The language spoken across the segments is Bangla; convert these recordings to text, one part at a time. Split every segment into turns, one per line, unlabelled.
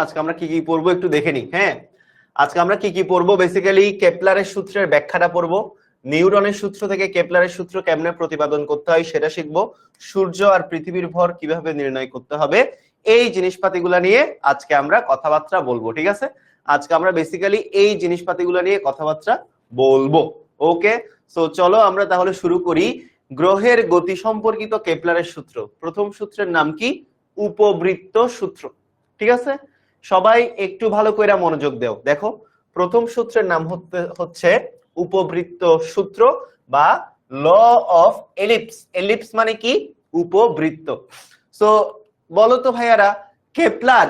আজকে আমরা কি কি পড়বো একটু দেখে নিই। হ্যাঁ, আজকে আমরা কি কি পড়বো, বেসিক্যালি কেপলারের সূত্রের ব্যাখ্যাটা পড়বো, নিউটনের সূত্র থেকে কেপলারের সূত্র কেমনে প্রতিপাদন করতে হয় সেটা শিখবো, সূর্য আর পৃথিবীর ভর কিভাবে নির্ণয় করতে হবে, এই জিনিসপাতিগুলা নিয়ে আজকে আমরা কথাবার্তা বলবো। ঠিক আছে, আজকে আমরা বেসিক্যালি এই জিনিসপাতিগুলা নিয়ে কথাবার্তা বলবো। ওকে, সো চলো আমরা তাহলে শুরু করি। গ্রহের গতি সম্পর্কিত কেপলারের সূত্র, প্রথম সূত্রের নাম কি? উপবৃত্ত সূত্র। ঠিক আছে, সবাই একটু ভালো করে মনোযোগ দাও। দেখো, প্রথম সূত্রের নাম হচ্ছে উপবৃত্ত সূত্র বা ল অফ এলিপস। এলিপস মানে কি? উপবৃত্ত। সো বলো তো ভাইয়ারা, কেপলার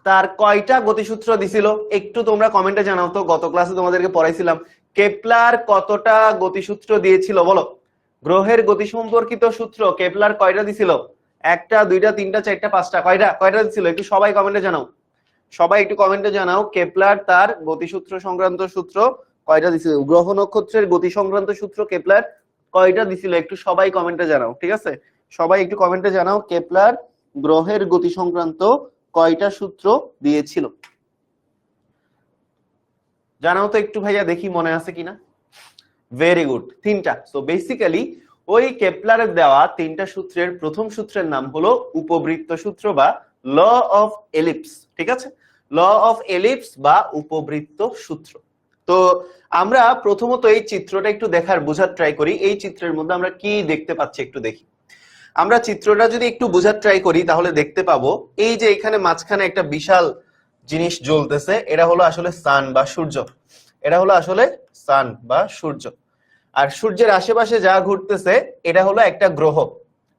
তার কয়টা গতিসূত্র দিছিল? একটু তোমরা কমেন্টে জানাও তো। গত ক্লাসে তোমাদেরকে পড়াইছিলাম কেপলার কতটা গতিসূত্র দিয়েছিল বলো। গ্রহের গতি সম্পর্কিত সূত্র কেপলার কয়টা দিছিল? একটা, দুইটা, তিনটা, চারটা, পাঁচটা, কয়টা কয়টা দিছিল? একটু সবাই কমেন্টে জানাও, সবাই একটু কমেন্টে জানাও কেপলার তার গতিসূত্র সংক্রান্ত সূত্র কয়টা দিছিল। গ্রহ নক্ষত্রের গতি সংক্রান্ত সূত্র কেপলার কয়টা দিছিল? একটু সবাই কমেন্টে জানাও। ঠিক আছে, সবাই একটু কমেন্টে জানাও কেপলার গ্রহের গতি সংক্রান্ত কয়টা সূত্র দিয়েছিল, জানাও তো একটু ভাইয়া, দেখি মনে আছে কিনা। ভেরি গুড, তিনটা। সো বেসিক্যালি ওই কেপলারের দেওয়া তিনটা সূত্রের প্রথম সূত্রের নাম হলো উপবৃত্ত সূত্র বা ল অফ এলিপস। ঠিক আছে, ল অফ এলিপস বা উপবৃত্ত সূত্র। তো আমরা প্রথমত এই চিত্রটা একটু দেখার বোঝার ট্রাই করি। এই চিত্রের মধ্যে আমরা কি দেখতে পাচ্ছি একটু দেখি। আমরা চিত্রটা যদি একটু বোঝার ট্রাই করি তাহলে দেখতে পাবো এই যে এখানে মাঝখানে একটা বিশাল জিনিস জ্বলতেছে, এটা হলো আসলে সান বা সূর্য। এটা হলো আসলে সান বা সূর্য। আর সূর্যের আশেপাশে যা ঘুরতেছে এটা হলো একটা গ্রহ।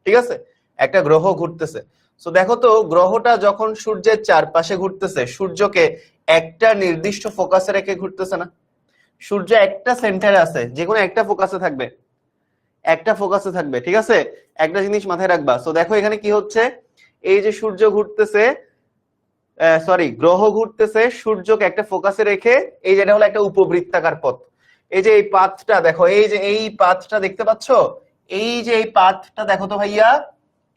ঠিক আছে, একটা গ্রহ ঘুরতেছে। সো দেখো তো, গ্রহটা যখন সূর্যের চারপাশে ঘুরতেছে সূর্যকে একটা নির্দিষ্ট ফোকাসে রেখে ঘুরতেছে না? সূর্য একটা সেন্টারে আছে, যে কোনো একটা ফোকাসে থাকবে, একটা ফোকাসে থাকবে। ঠিক আছে, একটা জিনিস মাথায় রাখবা। সো দেখো এখানে কি হচ্ছে, এই যে সূর্য ঘুরতেছে, সরি গ্রহ ঘুরতেছে সূর্যকে একটা ফোকাসে রেখে, এই যেটা হলো একটা উপবৃত্তাকার পথ। এই যে এই পাথটা দেখো, এই যে এই পাথটা দেখতে পাচ্ছ, এই যে এই পাথটা দেখো তো ভাইয়া,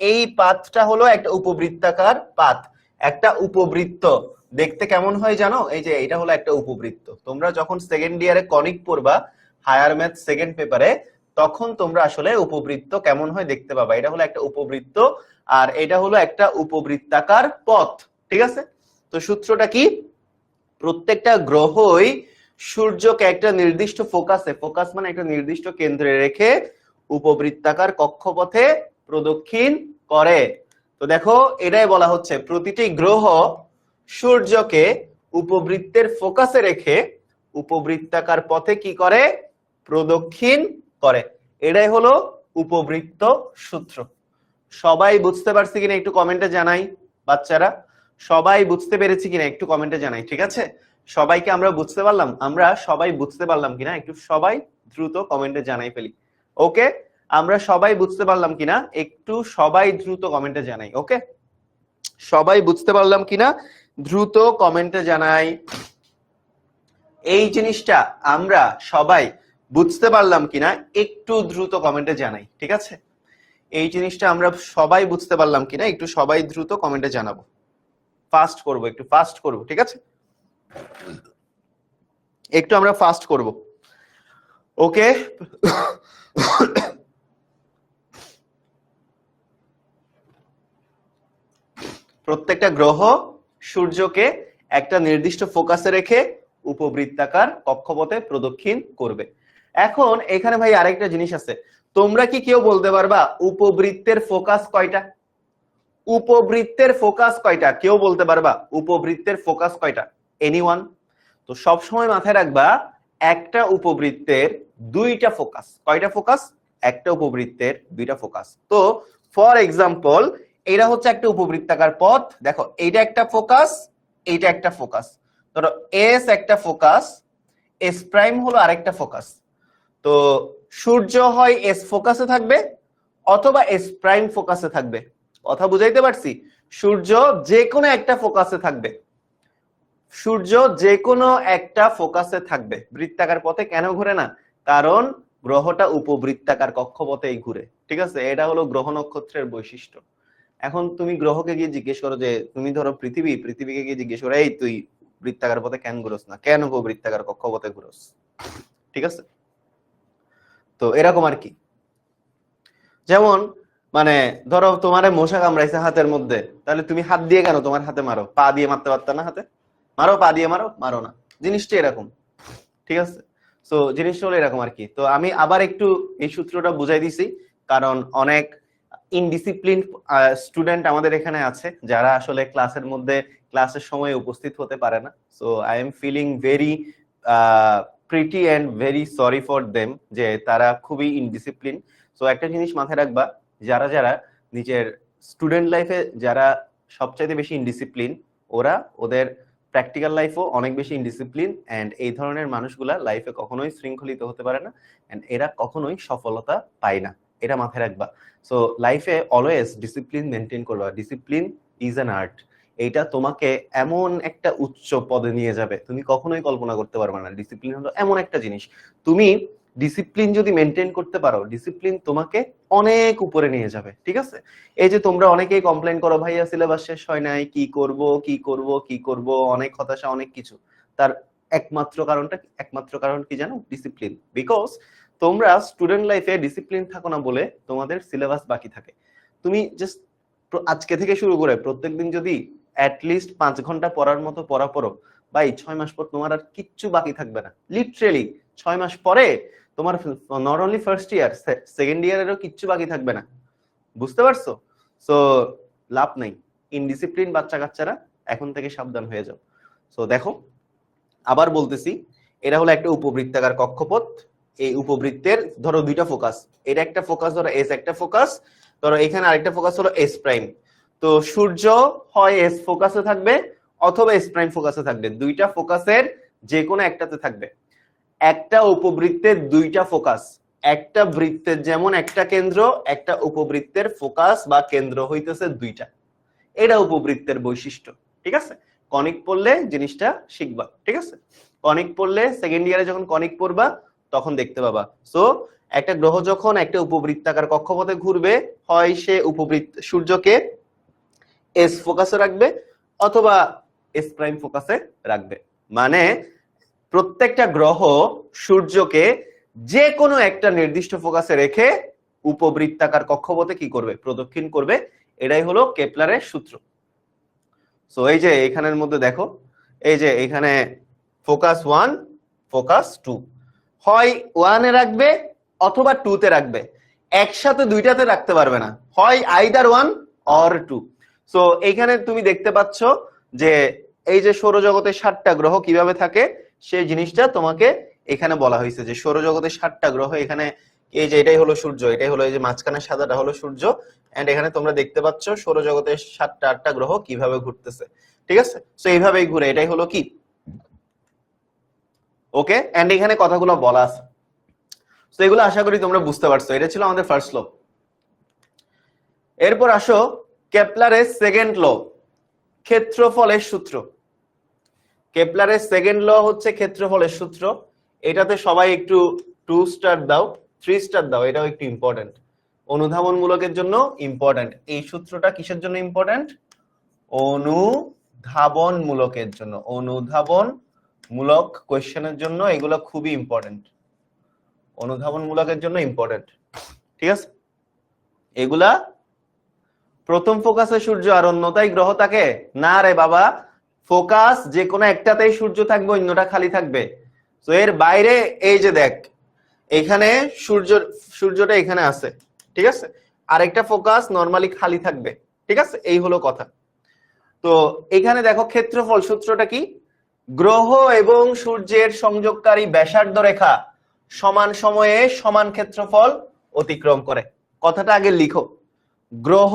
এই পাথটা হলো একটা উপবৃত্তাকার পাথ, একটা উপবৃত্ত। দেখতে কেমন হয় জানো? এই যে এটা হলো একটা উপবৃত্ত। তোমরা যখন সেকেন্ড ইয়ারে কনিক পড়বা, হায়ার ম্যাথ সেকেন্ড পেপারে, তখন তোমরা আসলে উপবৃত্ত কেমন হয় দেখতে পাবা। এটা হলো একটা উপবৃত্ত আর এটা হলো একটা উপবৃত্তাকার পথ। ঠিক আছে, তো সূত্রটা কি? প্রত্যেকটা গ্রহই সূর্যকে একটা নির্দিষ্ট ফোকাসে, ফোকাস মানে একটা নির্দিষ্ট কেন্দ্রে রেখে উপবৃত্তাকার কক্ষপথে প্রদক্ষিণ করে। তো দেখো এটাই বলা হচ্ছে প্রতিটি গ্রহ সূর্যকে উপবৃত্তের ফোকাসে রেখে উপবৃত্তাকার পথে কি করে? প্রদক্ষিণ করে। এটাই হলো উপবৃত্ত সূত্র। সবাই বুঝতে পারছি কিনা একটু কমেন্টে জানাই। বাচ্চারা সবাই বুঝতে পেরেছি কিনা একটু কমেন্টে জানাই। ঠিক আছে, সবাইকে আমরা বুঝতে পারলাম, আমরা সবাই বুঝতে পারলাম কিনা একটু সবাই দ্রুত কমেন্টে জানাই ফেলি। ওকে, আমরা সবাই বুঝতে পারলাম কিনা একটু সবাই দ্রুত কমেন্টে জানাই। ওকে, সবাই বুঝতে পারলাম কিনা দ্রুত কমেন্টে জানাই। এই জিনিসটা আমরা সবাই বুঝতে পারলাম কিনা একটু দ্রুত কমেন্টে জানাই। ঠিক আছে, এই জিনিসটা আমরা সবাই বুঝতে পারলাম কিনা একটু সবাই দ্রুত কমেন্টে জানাবো। ফাস্ট করব, একটু ফাস্ট করব। ঠিক আছে, একটু আমরা ফাস্ট করব। ওকে, প্রত্যেকটা গ্রহ সূর্যকে একটা নির্দিষ্ট ফোকাসে রেখে উপবৃত্তাকার কক্ষপথে প্রদক্ষিণ করবে। এখন এখানে ভাই আরেকটা জিনিস আছে, তোমরা কি কেউ বলতে পারবা উপবৃত্তের ফোকাস কয়টা? উপবৃত্তের ফোকাস কয়টা? কেউ বলতে পারবা উপবৃত্তের ফোকাস কয়টা? এনিওয়ান? তো সব সময় মাথায় রাখবা একটা উপবৃত্তের দুইটা ফোকাস। কয়টা ফোকাস? একটা উপবৃত্তের দুইটা ফোকাস। তো ফর এক্সাম্পল এটা হচ্ছে একটা উপবৃত্তাকার পথ, দেখো এইটা একটা ফোকাস, এইটা একটা ফোকাস। ধরো এস একটা ফোকাস, এস প্রাইম হলো আরেকটা ফোকাস। তো সূর্য হয় এস ফোকাসে থাকবে অথবা এস প্রাইম ফোকাসে থাকবে। কথা বুঝাইতে পারছি? সূর্য যে কোনো একটা ফোকাসে থাকবে, সূর্য যে কোনো একটা ফোকাসে থাকবে। বৃত্তাকার পথে কেন ঘুরে না? কারণ গ্রহটা উপবৃত্তাকার কক্ষপথেই ঘুরে। ঠিক আছে, এটা হলো গ্রহ নক্ষত্রের বৈশিষ্ট্য। এখন তুমি গ্রহকে গিয়ে জিজ্ঞেস করো যে তুমি ধরো পৃথিবীকে গিয়ে জিজ্ঞেস করো এই তুই বৃত্তাকার পথে কেন ঘুরোস না, কেন গো বৃত্তাকার কক্ষপথে ঘুরোস, ঠিক আছে? তো এরকম আর কি। যেমন মানে ধরো তোমারে মশা কামড়াইছে হাতের মধ্যে, তাহলে তুমি হাত দিয়ে কেন তোমার হাতে মারো, পা দিয়ে মারতে পারতা না? হাতে মারো, পা দিয়ে মারো, মারো না। জিনিসটা এরকম, ঠিক আছে? তো জিনিসটা হলো এরকম আর কি। তো আমি আবার একটু এই সূত্রটা বুঝাই দিছি, কারণ অনেক ইনডিসিপ্লিন স্টুডেন্ট আমাদের এখানে আছে যারা আসলে ক্লাসের সময় উপস্থিত হতে পারে না। So I am feeling very pretty and very sorry for them, যে তারা খুবই ইনডিসিপ্লিন। সো একটা জিনিস মাথায় রাখবা, যারা যারা নিজের স্টুডেন্ট লাইফে যারা সবচাইতে বেশি ইনডিসিপ্লিন, ওরা ওদের প্র্যাকটিক্যাল লাইফও অনেক বেশি ইনডিসিপ্লিন, এন্ড এই ধরনের মানুষগুলা লাইফে কখনোই শৃঙ্খলিত হতে পারে না, এন্ড এরা কখনোই সফলতা পায় না, এটা মাথায় রাখবা। সো লাইফে অলওয়েজ ডিসিপ্লিন মেনটেন করবা। Discipline is an art. এইটা তোমাকে এমন একটা উচ্চ পদে নিয়ে যাবে, তুমি কখনোই কল্পনা করতে পারবে না। ডিসিপ্লিন হলো এমন একটা জিনিস, তুমি ডিসিপ্লিন যদি মেনটেন করতে পারো, ডিসিপ্লিন তোমাকে অনেক উপরে নিয়ে যাবে, ঠিক আছে? এই যে তোমরা অনেকেই কমপ্লেন করো ভাইয়া সিলেবাস শেষ হয় নাই, কি করব কি করব কি করব, অনেক হতাশা অনেক কিছু, তার একমাত্র কারণ কি জানো? ডিসিপ্লিন। বিকজ তোমরা স্টুডেন্ট লাইফে ডিসিপ্লিন থাকো না বলে তোমাদের সিলেবাস বাকি থাকে। তুমি জাস্ট আজকে থেকে শুরু করে প্রত্যেকদিন যদি অ্যাটলিস্ট 5 ঘন্টা পড়ার মতো পড়া পড়ো, ভাই 6 মাস পর তোমার আর কিচ্ছু বাকি থাকবে না। লিটারেলি 6 মাস পরে তোমার not only first year, second ইয়ারেরও কিচ্ছু বাকি থাকবে না। বুঝতে পারছো? সো লাভ নাই, ইনডিসিপ্লিন বাচ্চা কাচ্চারা এখন থেকে সাবধান হয়ে যাও। সো দেখো আবার বলতেছি, এটা হলো একটা উপবৃত্তাকার কক্ষপথ। এই উপবৃত্তের ধরো দুইটা ফোকাস, এটা একটা ফোকাস ধরো এস, একটা ফোকাস ধরো এখানে আরেকটা ফোকাস হলো এস প্রাইম। তো সূর্য হয় এস ফোকাসে থাকবে অথবা এস প্রাইম ফোকাসে থাকবে, দুইটা ফোকাসের যে কোনো একটাতে থাকবে। একটা উপবৃত্তের দুইটা ফোকাস, একটা বৃত্তের যেমন একটা কেন্দ্র, একটা উপবৃত্তের ফোকাস বা কেন্দ্র হইতেছে দুইটা। এটা উপবৃত্তের বৈশিষ্ট্য, ঠিক আছে? কনিক পড়লে জিনিসটা শিখবা, ঠিক আছে? কনিক পড়লে সেকেন্ড ইয়ারে যখন কনিক পড়বা তখন দেখতে পাবা। সো একটা গ্রহ যখন একটা উপবৃত্তাকার কক্ষপথে ঘুরবে, হয় সে সূর্যকে এস ফোকাসে রাখবে অথবা এস প্রাইম ফোকাসে রাখবে। মানে প্রত্যেকটা গ্রহ সূর্যকে যে কোনো একটা নির্দিষ্ট ফোকাসে রেখে উপবৃত্তাকার কক্ষপথে কি করবে? প্রদক্ষিণ করবে। এটাই হলো কেপলারের সূত্র। সো এই যে এখানের মধ্যে দেখো, এই যে এখানে ফোকাস 1 ফোকাস 2, হয় 1 এ রাখবে অথবা 2 তে রাখবে, একসাথে দুইটাতে রাখতে পারবে না, হয় আইদার 1 অর 2। সো এইখানে তুমি দেখতে পাচ্ছ যে এই যে সৌরজগতে 7টা গ্রহ কিভাবে থাকে সেই জিনিসটা তোমাকে এখানে বলা হয়েছে, যে সৌরজগতে 7টা গ্রহ। এখানে এই যে এটাই হলো সূর্য, এটাই হলো এই যে মাঝখানে সাদাটা হলো সূর্য, এন্ড এখানে তোমরা দেখতে পাচ্ছ সৌরজগতে 7টা 8টা গ্রহ কিভাবে ঘুরতেছে, ঠিক আছে? সো এইভাবেই ঘুরে, এটাই হলো কি ওকে। এন্ড এখানে কথাগুলো বলা আছে, তো এগুলো আশা করি তোমরা বুঝতে পারছো। এটা ছিল আমাদের ফার্স্ট ল। এরপর আসো কেপলারের সেকেন্ড ল, ক্ষেত্রফলের সূত্র। কেপলারের সেকেন্ড ল হচ্ছে ক্ষেত্রফলের সূত্র। এটাতে সবাই একটু 2 স্টার দাও, 3 স্টার দাও, এটাও একটু ইম্পর্টেন্ট, অনুধাবনমূলকের জন্য ইম্পর্টেন্ট। এই সূত্রটা কিসের জন্য ইম্পর্টেন্ট? অনুধাবনমূলকের জন্য, অনুধাবনমূলক কোশ্চেনের জন্য এগুলো খুবই ইম্পর্টেন্ট, অনুধাবনমূলকের জন্য ইম্পর্টেন্ট, ঠিক আছে? এগুলা প্রথম ফোকাসে সূর্য আর অন্যতায় গ্রহ থাকে না রে বাবা, ফোকাস যে কোনো একটাতেই সূর্য থাকবে, অন্যটা খালি থাকবে। তো এর বাইরে এই যে দেখ এখানে সূর্যটা এখানে আছে, ঠিক আছে? আরেকটা ফোকাস নরমালি খালি থাকবে, ঠিক আছে? এই হলো কথা। তো এখানে দেখো ক্ষেত্রফল সূত্রটা কি? গ্রহ এবং সূর্যের সংযোগকারী ব্যাসার্ধ রেখা সমান সময়ে সমান ক্ষেত্রফল অতিক্রম করে। কথাটা আগে লিখো, গ্রহ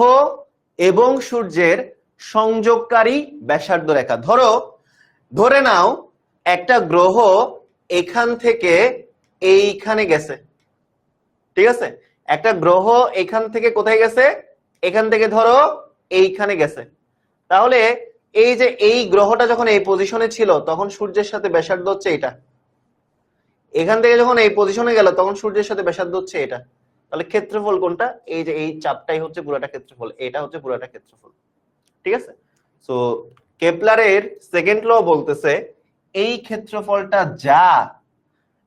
এবং সূর্যের সংযোগকারী ব্যাসার্ধ রেখা। ধরে নাও একটা গ্রহ এখান থেকে এইখানে গেছে, ঠিক আছে? একটা গ্রহ এখান থেকে কোথায় গেছে? এখান থেকে ধরো এইখানে গেছে। তাহলে এই যে এই গ্রহটা যখন এই পজিশনে ছিল তখন সূর্যের সাথে ব্যাসার্ধ হচ্ছে এটা, এখান থেকে যখন এই পজিশনে গেল তখন সূর্যের সাথে ব্যাসার্ধ হচ্ছে এটা। তাহলে ক্ষেত্রফল কোনটা? এই যে এই চাপটাই হচ্ছে পুরোটা ক্ষেত্রফল, এটা হচ্ছে পুরোটা ক্ষেত্রফল। ঠিক আছে, সো কেপলারের সেকেন্ড ল বলতেছে এই ক্ষেত্রফলটা যা,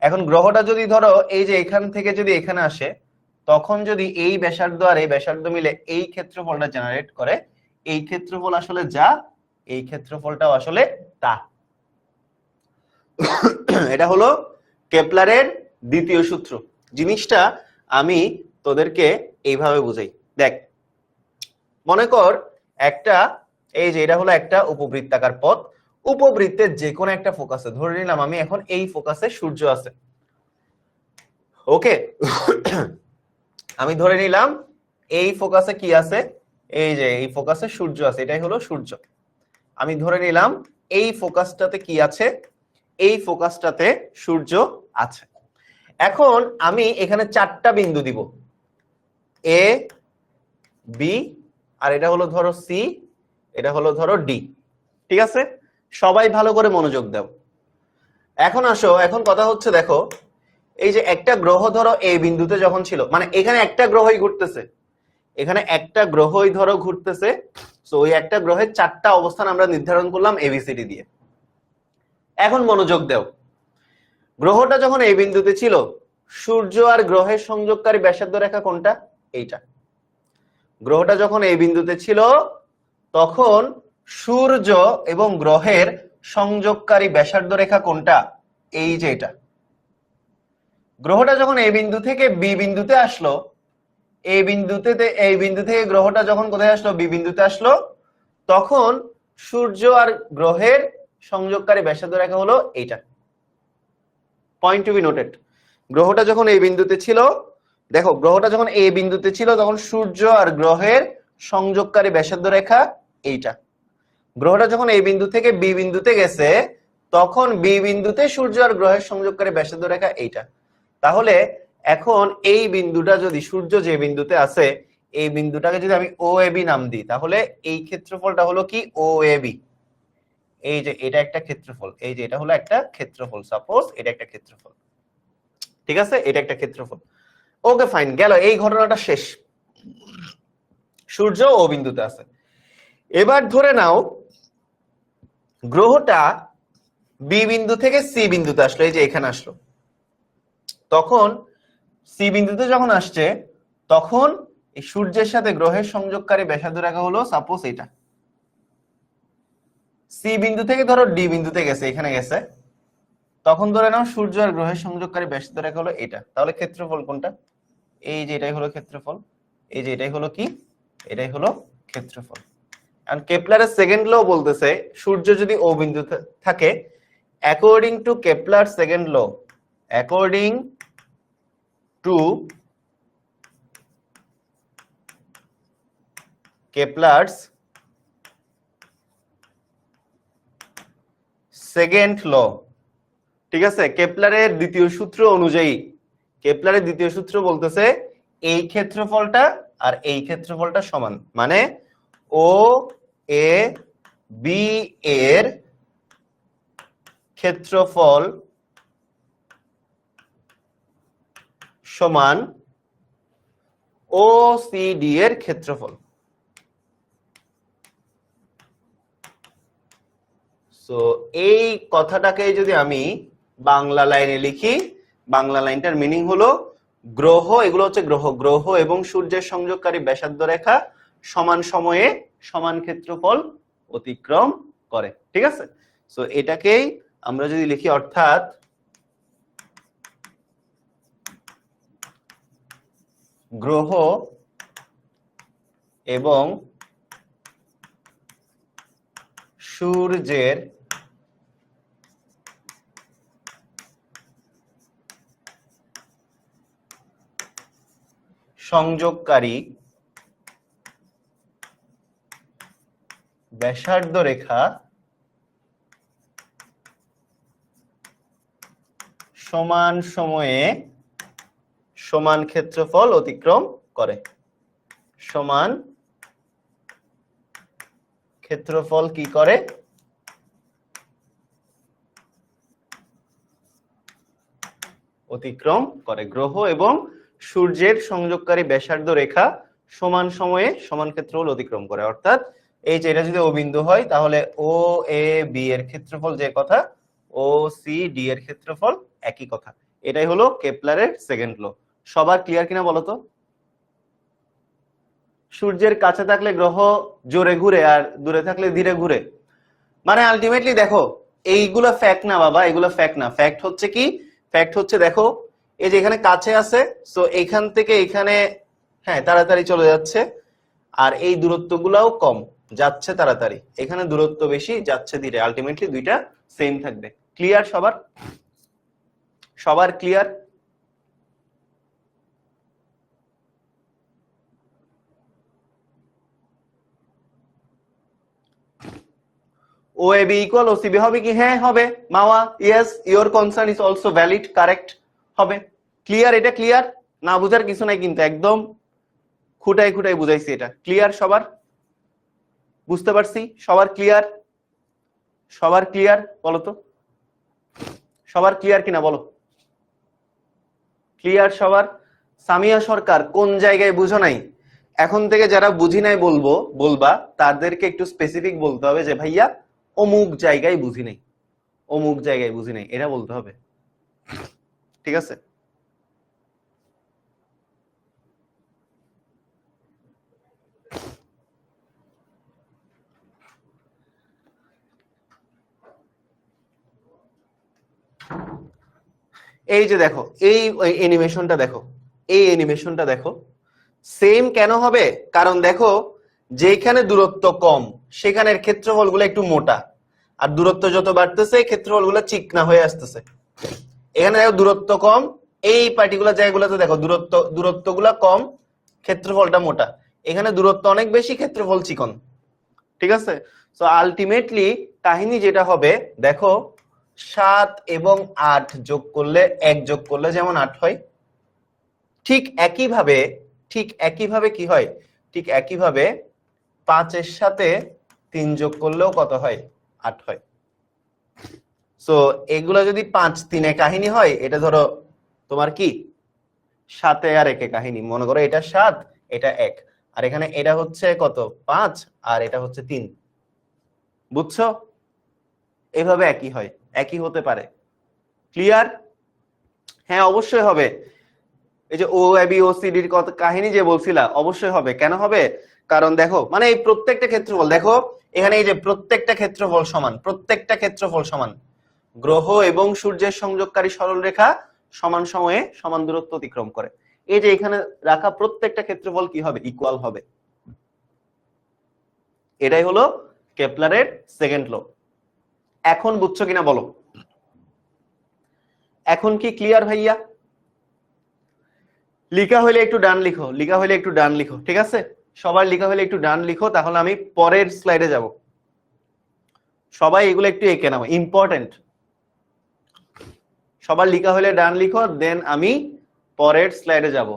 এখন গ্রহটা যদি ধরো এই যে এখান থেকে যদি এখানে আসে, তখন যদি এই ব্যাসার্ধ আর এই ব্যাসার্ধ মিলে এই ক্ষেত্রফলটা জেনারেট করে, এই ক্ষেত্রফল আসলে যা, এই ক্ষেত্রফলটাও আসলে তা। এটা হলো কেপলারের দ্বিতীয় সূত্র। জিনিসটা আমি তোদেরকে এইভাবে বুঝাই। দেখ, মনে কর একটা, এই যে এটা হলো একটা উপবৃত্তাকার পথ, উপবৃত্তের যে কোনো একটা ফোকাসে, ধরে নিলাম আমি এখন এই ফোকাসে সূর্য আছে। ওকে, আমি ধরে নিলাম এই ফোকাসে কি আছে, এই যে এই ফোকাসে সূর্য আছে, এটাই হলো সূর্য। আমি ধরে নিলাম এই ফোকাসটাতে কি আছে, এই ফোকাসটাতে সূর্য আছে। এখন আমি এখানে চারটা বিন্দু দিব, এ, বি, আর এটা হলো ধরো সি, এটা হলো ধরো ডি। ঠিক আছে, সবাই ভালো করে মনোযোগ দাও। এখন আসো, এখন কথা হচ্ছে দেখো, এই যে একটা গ্রহ ধরো এই বিন্দুতে যখন ছিল, মানে এখানে একটা গ্রহই ঘুরতেছে, এখানে একটা গ্রহই ধরো ঘুরতেছে, তো ওই একটা গ্রহের চারটা অবস্থান আমরা নির্ধারণ করলাম এবিসিডি দিয়ে। এখন মনোযোগ দাও, গ্রহটা যখন এই বিন্দুতে ছিল, সূর্য আর গ্রহের সংযোগকারী ব্যাসার্ধ রেখা কোনটা? এইটা। গ্রহটা যখন এই বিন্দুতে ছিল, তখন সূর্য এবং গ্রহের সংযোগকারী ব্যাসার্ধ রেখা কোনটা? এই যে এটা। গ্রহটা যখন এই বিন্দু থেকে বি বিন্দুতে আসলো, এই বিন্দু থেকে গ্রহটা যখন কোথায় আসলো? বি বিন্দুতে আসলো, তখন সূর্য আর গ্রহের সংযোগকারী ব্যাসার্ধ রেখা হলো এইটা। Point to be noted. গ্রহটা যখন এই বিন্দুতে ছিল, দেখো গ্রহটা যখন এই বিন্দুতে ছিল, তখন সূর্য আর গ্রহের সংযোগকারী ব্যাসার্ধ রেখা এইটা। গ্রহটা যখন এই বিন্দু থেকে বি বিন্দুতে গেছে, তখন বি বিন্দুতে সূর্য আর গ্রহের সংযোগকারী ব্যাসার্ধ রেখা এইটা। তাহলে এখন এই বিন্দুটা যদি, সূর্য যে বিন্দুতে আছে, এই বিন্দুটাকে যদি আমি ও এ বি নাম দিই, তাহলে এই ক্ষেত্রফলটা হলো কি? ও এ বি। এই যে এটা একটা ক্ষেত্রফল, এই যে এটা হলো একটা ক্ষেত্রফল, সাপোজ এটা একটা ক্ষেত্রফল। ঠিক আছে, এটা একটা ক্ষেত্রফল। ওকে ফাইন, গেল, এই ঘটনাটা শেষ। সূর্য ও বিন্দুতে আছে। এবার ধরে নাও গ্রহটা বি বিন্দু থেকে সি বিন্দুতে আসলো, এই যে এখানে আসলো। তখন সি বিন্দুতে যখন আসছে, তখন এই সূর্যের সাথে গ্রহের সংযোগকারী ব্যাসার্ধ রেখা হলো সাপোজ এটা। সি বিন্দু থেকে ধরো ডি বিন্দুতে গেছে, এখানে গেছে, তখন ধরে নাও সূর্য আর গ্রহের সংযোগকারী ব্যাসার্ধ রেখা হলো এটা। তাহলে ক্ষেত্রফল কোনটা? এই যে এটাই হলো ক্ষেত্রফল, এই যে এটাই হলো কি? এটাই হলো ক্ষেত্রফল। আর কেপলারের সেকেন্ড ল বলতেছে সূর্য যদি ও বিন্দুতে থাকে, according to Kepler second law, according to Kepler's second law, ঠিক আছে, কেপলারের দ্বিতীয় সূত্র অনুযায়ী, কেপলারের দ্বিতীয় সূত্র বলতেছে এই ক্ষেত্রফলটা আর এই ক্ষেত্রফলটা সমান, মানে ও এ বি এর ক্ষেত্রফল সমান ও সি ডি এর ক্ষেত্রফল। সো এই কথাটাকে যদি আমি বাংলা লাইনে লিখি, বাংলা লাইনটার মিনিং হলো গ্রহ, এগুলো হচ্ছে গ্রহ, গ্রহ এবং সূর্যের সংযোগকারী ব্যাসার্ধ রেখা সমান সময়ে সমান ক্ষেত্রফল অতিক্রম করে। ঠিক আছে, সো এটাকেই আমরা যদি লিখি, অর্থাৎ গ্রহ এবং সূর্যের সংযোগকারী ব্যাসার্ধ রেখা সমান সময়ে সমান ক্ষেত্রফল অতিক্রম করে। সমান ক্ষেত্রফল কি করে? অতিক্রম করে। গ্রহ এবং সূর্যের সংযোগকারী ব্যাসার্ধ রেখা সমান সময়ে সমান ক্ষেত্রফল অতিক্রম করে। অর্থাৎ এই যে এটা যদি ও বিন্দু হয় তাহলে ও এ বি এর ক্ষেত্রফল যে কথা, ও সি ডি এর ক্ষেত্রফল একই কথা। এটাই হলো কেপলারের সেকেন্ড ল। সবার ক্লিয়ার কিনা বলতো? সূর্যের কাছে থাকলে গ্রহ জোরে ঘুরে আর দূরে থাকলে ধীরে ঘুরে, মানে আলটিমেটলি দেখো এইগুলো ফ্যাক্ট না বাবা, এগুলো ফ্যাক্ট না। ফ্যাক্ট হচ্ছে কি? ফ্যাক্ট হচ্ছে দেখো এই যে এখানে কাছে আছে, সো এখান থেকে এখানে হ্যাঁ তাড়াতাড়ি চলে যাচ্ছে, আর এই দূরত্বগুলোও কম, যাচ্ছে তাড়াতাড়ি, এখানে দূরত্ব বেশি, যাচ্ছে ধীরে। আলটিমেটলি দুইটা সেম থাকবে। ক্লিয়ার সবার? সবার ক্লিয়ার? OAB equal OCB হবে কি? হ্যাঁ হবে মাওয়া। Yes, your concern is also valid, correct হবে। ক্লিয়ার? এটা ক্লিয়ার? না বুঝার কিছু নাই কিন্তু, একদম খুঁটাই খুঁটাই বুঝাইছি। এটা ক্লিয়ার সবার? বুঝতে পারছি? সবার ক্লিয়ার? সবার ক্লিয়ার বলো তো? সবার ক্লিয়ার কিনা বলো? ক্লিয়ার সবার? সামিয়া সরকার কোন জায়গায় বুঝো নাই? এখন থেকে যারা বুঝি নাই বলবা, তাদেরকে একটু স্পেসিফিক বলতে হবে যে ভাইয়া অমুক জায়গায় বুঝি নাই, অমুক জায়গায় বুঝি নাই, এটা বলতে হবে। ঠিক আছে? এই যে দেখো এই অ্যানিমেশনটা দেখো, এই অ্যানিমেশনটা দেখো, সেম কেন হবে? কারণ দেখো যেখানে দূরত্ব কম সেখানের ক্ষেত্রফলগুলো একটু মোটা, আর দূরত্ব যত বাড়তেছে ক্ষেত্রফলগুলো চিকনা হয়ে আসতেছে। এখানে দেখো দূরত্ব কম, এই পার্টিকুলার জায়গাগুলোতে দেখো দূরত্বগুলো কম, ক্ষেত্রফলটা মোটা। এখানে দূরত্ব অনেক বেশি, ক্ষেত্রফল চিকন। ঠিক আছে? সো আলটিমেটলি কাহিনী যেটা হবে দেখো, 7 এবং 8 যোগ করলে 1 যোগ করলে যেমন 8 হয়, ঠিক একইভাবে কি হয়? ঠিক একইভাবে 5 এর সাথে 3 যোগ করলেও কত হয়? 8 হয়। সো এগুলা যদি 5 3 কাহিনী হয়, এটা ধরো তোমার কি 7 আর 1 কাহিনী। মনে করো এটা 7, এটা 1, আর এখানে এটা হচ্ছে কত? 5, আর এটা হচ্ছে 3। বুঝছো? এভাবে একই হয়, একই হতে পারে। ক্লিয়ার? হ্যাঁ অবশ্যই হবে। এই যে ও এবি ও সি ডির কত কাহিনী যে বলছিলা, অবশ্যই হবে। কেন হবে? কারণ দেখো মানে এই প্রত্যেকটা ক্ষেত্রফল দেখো, এখানে এই যে প্রত্যেকটা ক্ষেত্রফল সমান, প্রত্যেকটা ক্ষেত্রফল সমান। গ্রহ এবং সূর্যের সংযোগকারী সরলরেখা সমান সময়ে সমান দূরত্ব অতিক্রম করে। এই যে এখানে রাখা প্রত্যেকটা ক্ষেত্রফল কি হবে? ইকুয়াল হবে। এটাই হলো কেপলারের সেকেন্ড ল। এখন বুঝছো কিনা বলো? এখন কি ক্লিয়ার ভাইয়া? লিখা হলে একটু ডান লিখো, লিখা হলে একটু ডান লিখো। ঠিক আছে? সবার লিখা হলে একটু ডান লিখো, তাহলে আমি পরের স্লাইডে যাব। সবাই এগুলো একটু এঁকে নাও, ইম্পর্টেন্ট। সবার লিখা হলে ডান লিখো, দেন আমি পরের স্লাইডে যাব।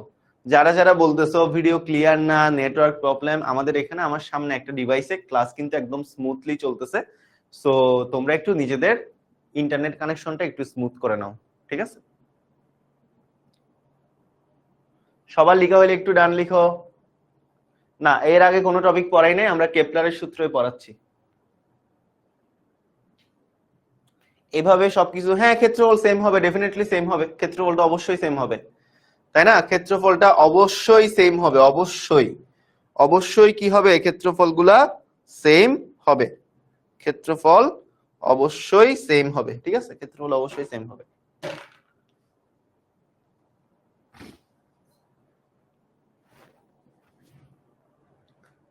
যারা যারা বলতেছো ভিডিও ক্লিয়ার না, নেটওয়ার্ক প্রবলেম, আমাদের এখানে আমার সামনে একটা ডিভাইসে ক্লাস কিন্তু একদম স্মুথলি চলতেছে। সো তোমরা একটু নিজেদের ইন্টারনেট কানেকশনটা একটু স্মুথ করে নাও। ঠিক আছে? সবার লিখা হলে একটু ডান লিখো। না এর আগে কোনো টপিক পড়াই নাই, আমরা কেপলারের সূত্রই পড়াচ্ছি। এভাবে সবকিছু হ্যাঁ ক্ষেত্রফল সেম হবে, ডেফিনেটলি সেম হবে, ক্ষেত্রফলটা অবশ্যই সেম হবে, তাই না? ক্ষেত্রফলটা অবশ্যই সেম হবে, অবশ্যই অবশ্যই কি হবে? ক্ষেত্রফলগুলা সেম হবে, ক্ষেত্রফল অবশ্যই সেম হবে। ঠিক আছে? ক্ষেত্রফল অবশ্যই সেম হবে।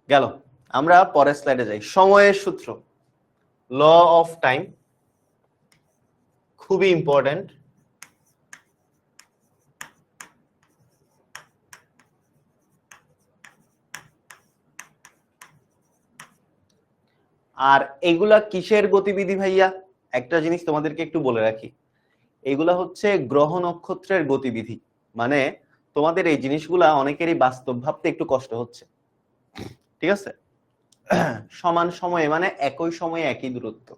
গেল, আমরা পরের স্লাইডে যাই। সময়ের সূত্র, ল অফ টাইম, খুবই ইম্পর্টেন্ট। আর এগুলা কিসের গতিবিধি ভাইয়া? একটা জিনিস তোমাদেরকে একটু বলে রাখি, এগুলা হচ্ছে গ্রহ নক্ষত্রের গতিবিধি। মানে তোমাদের এই জিনিসগুলা অনেকেরই বাস্তব ভাবতে একটু কষ্ট হচ্ছে। ঠিক আছে? সমান সময়ে মানে একই সময়ে একই দূরত্ব,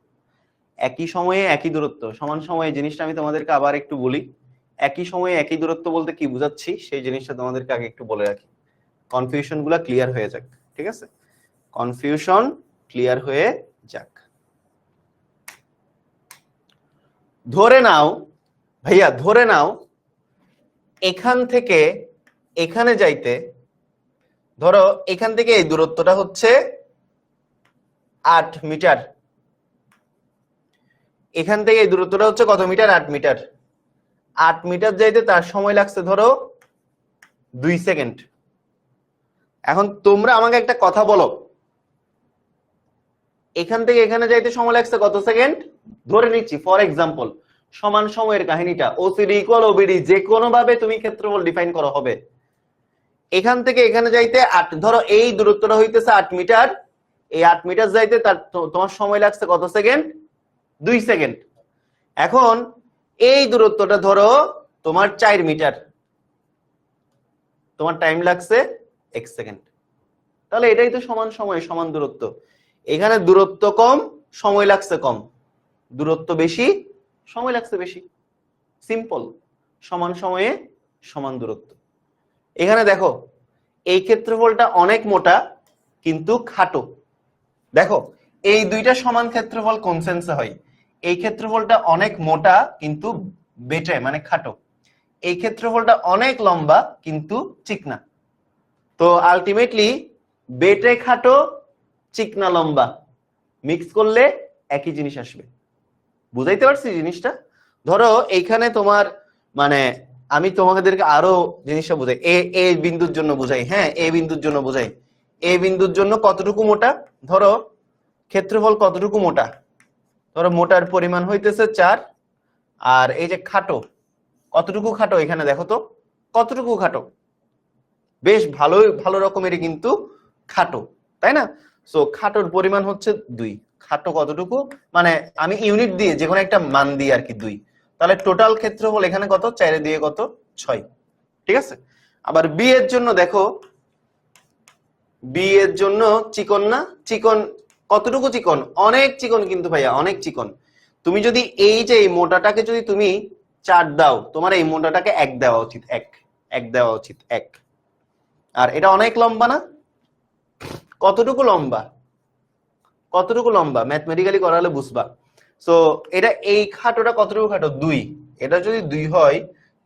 একই সময়ে একই দূরত্ব, সমান সময়ে জিনিসটা আমি তোমাদেরকে আবার একটু বলি। একই সময়ে একই দূরত্ব বলতে কি বোঝাচ্ছি সেই জিনিসটা তোমাদেরকে আগে একটু বলে রাখি, কনফিউশন গুলা ক্লিয়ার হয়ে যাক। ঠিক আছে, কনফিউশন ক্লিয়ার হয়ে যাক। ধরে নাও ভাইয়া, ধরে নাও এখান থেকে এখানে যাইতে, ধরো এখান থেকে এই দূরত্বটা হচ্ছে 8 মিটার, এখান থেকে এই দূরত্বটা হচ্ছে কত মিটার? 8 মিটার। 8 মিটার যাইতে তার সময় লাগছে ধরো 2 সেকেন্ড। এখন তোমরা আমাকে একটা কথা বলো, এখান থেকে এখানে যাইতে সময় লাগছে কত সেকেন্ড? ধরে নিচ্ছি ফর এক্সাম্পল সমান সময়ের কাহিনীটা ওসিডি ইকুয়াল ওবিডি যে কোনো ভাবে তুমি ক্ষেত্রফল ডিফাইন করা হবে। এখান থেকে এখানে যাইতে 8, ধরো এই দূরত্বটা হইতেছে 8 মিটার, এই 8 মিটার যাইতে তার তোমার সময় লাগছে কত সেকেন্ড? 2 সেকেন্ড। এখন এই দূরত্বটা ধরো তোমার 4 মিটার, তোমার টাইম লাগছে 1 সেকেন্ড। তাহলে এটাই তো সমান সময় সমান দূরত্ব। এখানে দূরত্ব কম, সময় লাগছে কম, দূরত্ব বেশি, সময় লাগছে বেশি। সিম্পল, সমান সময়ে সমান দূরত্ব। এখানে দেখো এই ক্ষেত্রফলটা অনেক মোটা কিন্তু খাটো। দেখো এই দুইটা সমান ক্ষেত্রফল কোন সেন্সে হয়? এই ক্ষেত্রফলটা অনেক মোটা কিন্তু বেটে মানে খাটো, এই ক্ষেত্রফলটা অনেক লম্বা কিন্তু চিকনা। তো আলটিমেটলি বেটে খাটো চিকনা লম্বা মিক্স করলে একই জিনিস আসবে। বুঝাইতে পারছি জিনিসটা? ধরো এইখানে তোমার মানে আমি তোমাদেরকে আরো জিনিসটা বুঝাই, এ বিন্দুর জন্য বুঝাই। হ্যাঁ, এ বিন্দুর জন্য বুঝাই। এ বিন্দুর জন্য কতটুকু মোটা? ধরো ক্ষেত্রফল কতটুকু মোটা? ধরো মোটার পরিমাণ হইতেছে 4, আর এই যে খাটো কতটুকু খাটো এখানে দেখো তো কতটুকু খাটো, বেশ ভালো রকমেরই কিন্তু খাটো, তাই না? সো খাটোর পরিমাণ হচ্ছে 2। খাটো কতটুকু মানে আমি ইউনিট দিয়ে যে কোনো একটা মান দিই আর কি 2। তাহলে টোটাল ক্ষেত্রফল এখানে কত? 4 দিয়ে কত? 6। ঠিক আছে। আবার বি এর জন্য দেখো, বি এর জন্য চিকন না? চিকন কতটুকু চিকন? অনেক চিকন কিন্তু ভাইয়া, অনেক চিকন। তুমি যদি এই যে এই মোটাটাকে যদি তুমি 4 দাও, তোমার এই মোটাটাকে 1 দেওয়া উচিত, 1 দেওয়া উচিত 1। আর এটা অনেক লম্বা না? কতটুকু লম্বা? কতটুকু লম্বা ম্যাথমেটিক্যালি করালে বুঝবা। সো এটা এই খাটোটা কতটুকু খাটো? 2। এটা যদি 2 হয়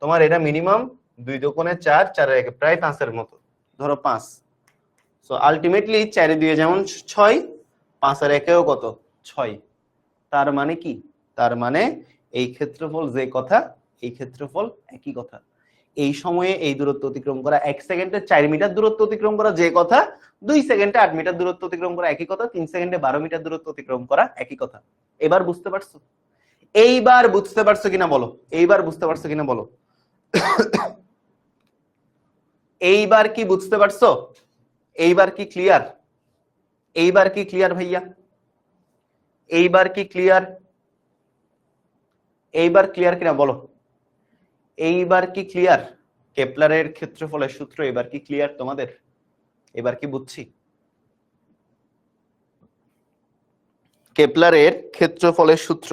তোমার এটা মিনিমাম 2 দোকানে 4, 4 এর 1 প্রায় 5 এর মতো, ধরো 5। সো আলটিমেটলি 4 এ 2 যেমন 6, 5 এর 1 এও কত? 6। তার মানে কি? তার মানে এই ক্ষেত্রফল যে কথা, এই ক্ষেত্রফল একই কথা। এই সময়ে এই দূরত্ব অতিক্রম করা 1 সেকেন্ডে 4 মিটার দূরত্ব অতিক্রম করা যে কথা, 2 সেকেন্ডে 8 মিটার দূরত্ব অতিক্রম করা একই কথা, 3 সেকেন্ডে 12 মিটার দূরত্ব অতিক্রম করা একই কথা। এবার বুঝতে পারছো? এইবার বুঝতে পারছো কিনা বলো? এইবার বুঝতে পারছো কিনা বলো? এইবার কি বুঝতে পারছো? এইবার কি ক্লিয়ার? এইবার কি ক্লিয়ার ভাইয়া? এইবার কি ক্লিয়ার? এইবার ক্লিয়ার কিনা বলো? এইবার কি ক্লিয়ার? কেপলারের ক্ষেত্রফলের সূত্র এবার কি ক্লিয়ার তোমাদের? এবার কি বুঝছি? কেপলারের ক্ষেত্রফলের সূত্র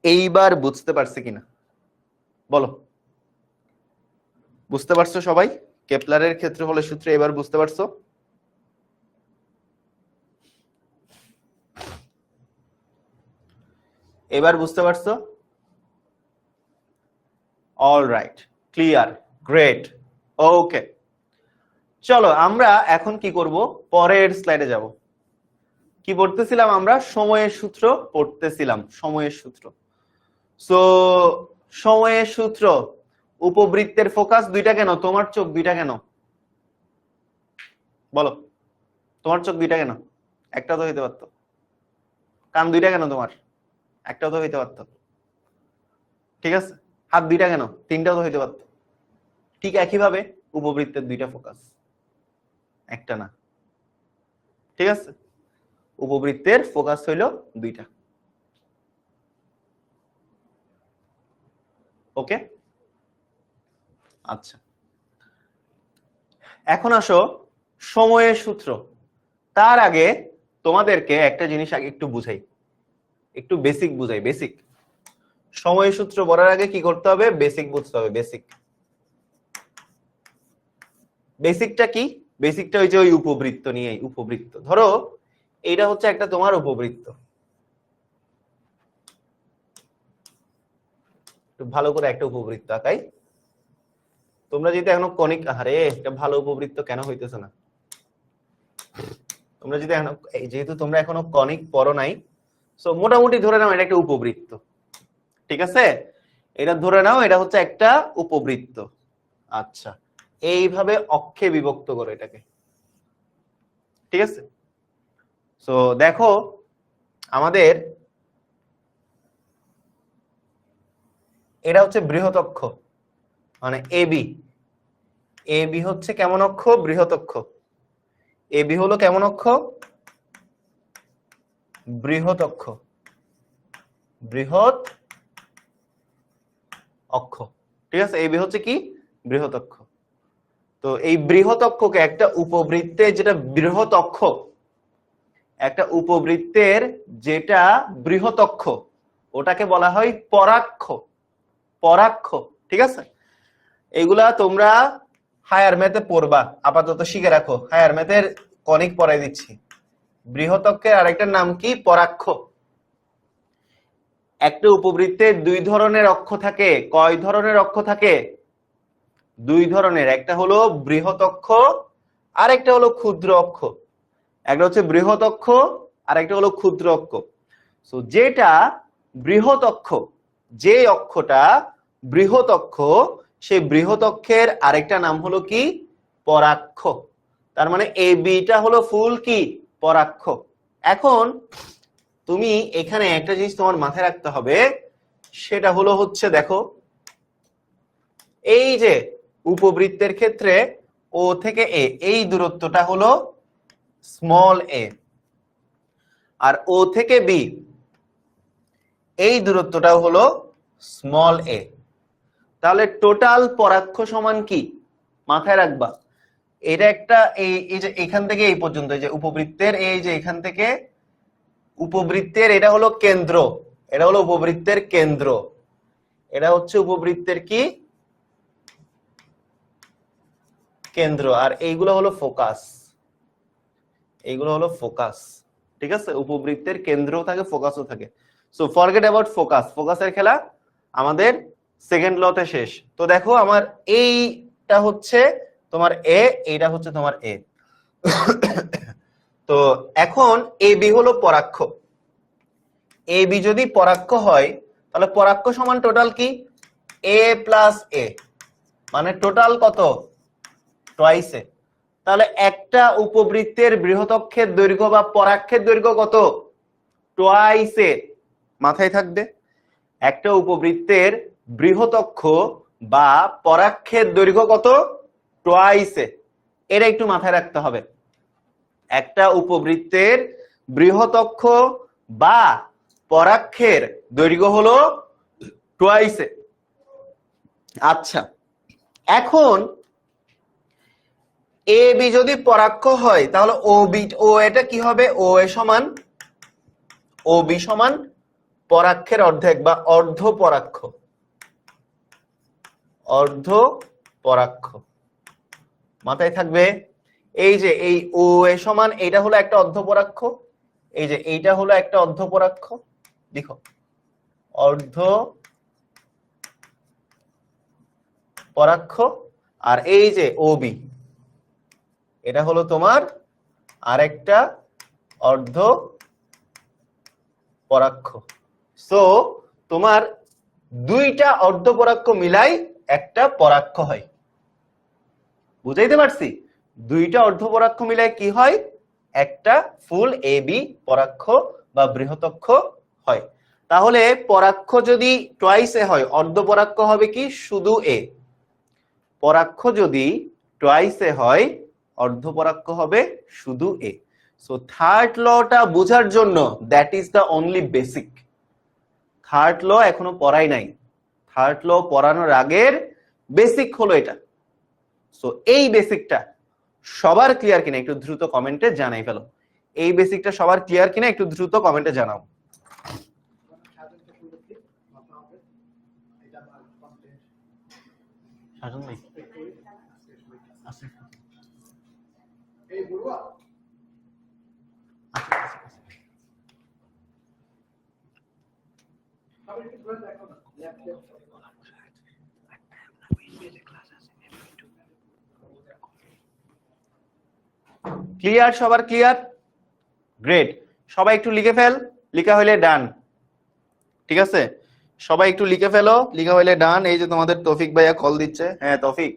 এইবার বুঝতে পারছে কিনা বলো? বুঝতে পারছো সবাই? কেপলারের ক্ষেত্রফলের সূত্র এবার বুঝতে পারছো? এবার বুঝতে পারছো? অল রাইট, ক্লিয়ার, গ্রেট, ওকে। চলো আমরা এখন কি করব? পরের স্লাইডে যাব। কি পড়তেছিলাম আমরা? সময়ের সূত্র পড়তেছিলাম, সময়ের সূত্র। সো সময়ের সূত্র, উপবৃত্তের ফোকাস দুইটা কেন? তোমার চোখ দুইটা কেন? বলো, তোমার চোখ দুইটা কেন? একটা তো হইতে পারতো। কান দুইটা কেন তোমার? একটাও তো হইতে পারতো। ঠিক আছে। হাত দুইটা কেন? তিনটাও তো হইতে পারতো। ঠিক একইভাবে উপবৃত্তের দুইটা ফোকাস, একটা না। ঠিক আছে, উপবৃত্তের ফোকাস হইল দুইটা। ওকে, আচ্ছা। এখন আসো সময়ের সূত্র। তার আগে তোমাদেরকে একটা জিনিস আগে একটু বুঝাই, একটু বেসিক বুঝাই, বেসিক। সময় সূত্র পড়ার আগে কি করতে হবে? বেসিক বুঝতে হবে। বেসিকটা কি? বেসিকটা হচ্ছে ওই উপবৃত্ত নিয়ে। উপবৃত্ত ধরো এইটা হচ্ছে একটা তোমার উপবৃত্ত, ভালো করে একটা উপবৃত্ত আঁকাই। তোমরা যদি এখনো কনিক, আরে এটা ভালো উপবৃত্ত কেন হইতেছে না? তোমরা যদি এখনো, যেহেতু তোমরা এখনো কনিক পড়ো নাই, সো মোটামুটি ধরে নাও এটা একটা উপবৃত্ত, ঠিক আছে? এটা ধরে নাও এটা হচ্ছে একটা উপবৃত্ত। আচ্ছা, এইভাবে অক্ষে বিভক্ত করো এটাকে, ঠিক আছে? সো দেখো আমাদের এটা হচ্ছে বৃহৎ অক্ষ, মানে এবি। এবি হচ্ছে কেমন অক্ষ? বৃহৎ অক্ষ। এবি হলো কেমন অক্ষ? বৃহৎ অক্ষ। বৃহৎ অক্ষ, ঠিক আছে? এবি হচ্ছে কি? বৃহৎ অক্ষ। তো এই বৃহৎ অক্ষকে একটা উপবৃত্তের যেটা বৃহৎ অক্ষ, একটা উপবৃত্তের যেটা বৃহৎ অক্ষ, ওটাকে বলা হয় পরাক্ষ। পরাক্ষ, ঠিক আছে? এগুলা তোমরা হায়ার ম্যাথে পড়বা, আপাতত শিখে রাখো। হায়ার ম্যাথের কনিক পড়াই দিচ্ছি। বৃহৎ অক্ষের আরেকটার নাম কি? পরাক্ষ। একটা উপবৃত্তের দুই ধরনের অক্ষ থাকে। কয় ধরনের অক্ষ থাকে? দুই ধরনের। একটা হলো বৃহৎ অক্ষ, আর একটা হলো ক্ষুদ্র অক্ষ। একটা হচ্ছে বৃহৎ অক্ষ, আর একটা হলো ক্ষুদ্র অক্ষ। সো যেটা বৃহৎ অক্ষ, যে অক্ষটা বৃহৎ অক্ষ, সেই বৃহৎ অক্ষের আরেকটা নাম হলো কি? পরাক্ষ। তার মানে এই বিটা হলো ফুল কি? পরাক্ষ। এখন তুমি এখানে একটা জিনিস তোমার মাথায় রাখতে হবে, সেটা হলো হচ্ছে দেখো, এই যে উপবৃত্তের ক্ষেত্রে ও থেকে এ, এই দূরত্বটা হলো স্মল এ, আর ও থেকে বি এই দূরত্বটাও হলো স্মল এ। তাহলে টোটাল পরাক্ষ সমান কি? মাথায় রাখবা, এটা একটা এই যে এখান থেকে এই পর্যন্ত, এই যে উপবৃত্তের এই যে এখান থেকে উপবৃত্তের এটা হলো কেন্দ্র, এটা হলো উপবৃত্তের কেন্দ্র, এটা হচ্ছে উপবৃত্তের কি? কেন্দ্র। আর এইগুলো হলো ফোকাস, এইগুলো হলো ফোকাস, ঠিক আছে? উপবৃত্তের কেন্দ্রও থাকে, ফোকাসও থাকে। So forget about focus. ফোকাসের খেলা আমাদের সেকেন্ড লতে শেষ। তো দেখো আমার এইটা হচ্ছে তোমার এ, এইটা হচ্ছে তোমার এ। তো এখন এ বি হলো পরাক্ষ। এ বি যদি পরাক্ষ হয়, তাহলে পরাক্ষ সমান টোটাল কি? এ প্লাস এ, মানে টোটাল কত? টুয়াইস এ। তাহলে একটা উপবৃত্তের বৃহৎ অক্ষের দৈর্ঘ্য বা পরাক্ষের দৈর্ঘ্য কত? টুয়াইস এ। মাথায় থাকবে, একটা উপবৃত্তের বৃহৎ অক্ষ বা পরাক্ষের দৈর্ঘ্য কত? টুয়াইস এ। এটা একটু মাথায় রাখতে হবে। একটা উপবৃত্তের বৃহৎ অক্ষ বা পরাক্ষের দৈর্ঘ্য হলো টুয়াইস এ। আচ্ছা, এখন এ বি যদি পরাক্ষ হয়, তাহলে ও বি, ও এটা কি হবে? ও এ সমান, ও বি সমান পরাক্ষের অর্ধেক বা অর্ধ পরাক্ষ। অর্ধ পরাক্ষ মাথায় থাকবে। এই যে এই ও এ সমান, এটা হলো একটা অর্ধ পরাক্ষ, এই যে এইটা হলো একটা অর্ধ পরাক্ষ, দেখো অর্ধ পরাক্ষ। আর এই যে ও বি, এটা হলো তোমার আরেকটা অর্ধ পরাক্ষ। সো তোমার দুইটা অর্ধ পরাক্ষ মিলাই একটা পরাক্ষ হয়। বুঝাইতে পারছি? দুইটা অর্ধ পরাক্ষ মিলাই কি হয়? একটা ফুল এ বি পরাক্ষ বা বৃহৎ অক্ষ হয়। তাহলে পরাক্ষ যদি টুয়াইস এ হয়, অর্ধ পরাক্ষ হবে কি? শুধু এ। পরাক্ষ যদি টুয়াইস এ হয়, অর্ধ পরাক্ষ হবে শুধু এ। সো থার্ড লটা বোঝার জন্য, that is the only basic. Third law এখনো পড়াই নাই, থার্ড ল পড়ানোর আগের বেসিক হলো এটা। সো এই বেসিকটা সবার ক্লিয়ার কিনা একটু দ্রুত কমেন্টে জানাই ফেলো। এই বেসিকটা সবার ক্লিয়ার কিনা একটু দ্রুত কমেন্টে জানাও। শাসন নেই আছে ক্লিয়ার? সবার ক্লিয়ার? গ্রেট। সবাই একটু লিখে ফেল, লিখা হইলে ডান। ঠিক আছে, সবাই একটু লিখে ফেলো, লিখা হইলে ডান। এই যে তোমাদের তৌফিক ভাইয়া কল দিচ্ছে। হ্যাঁ তৌফিক,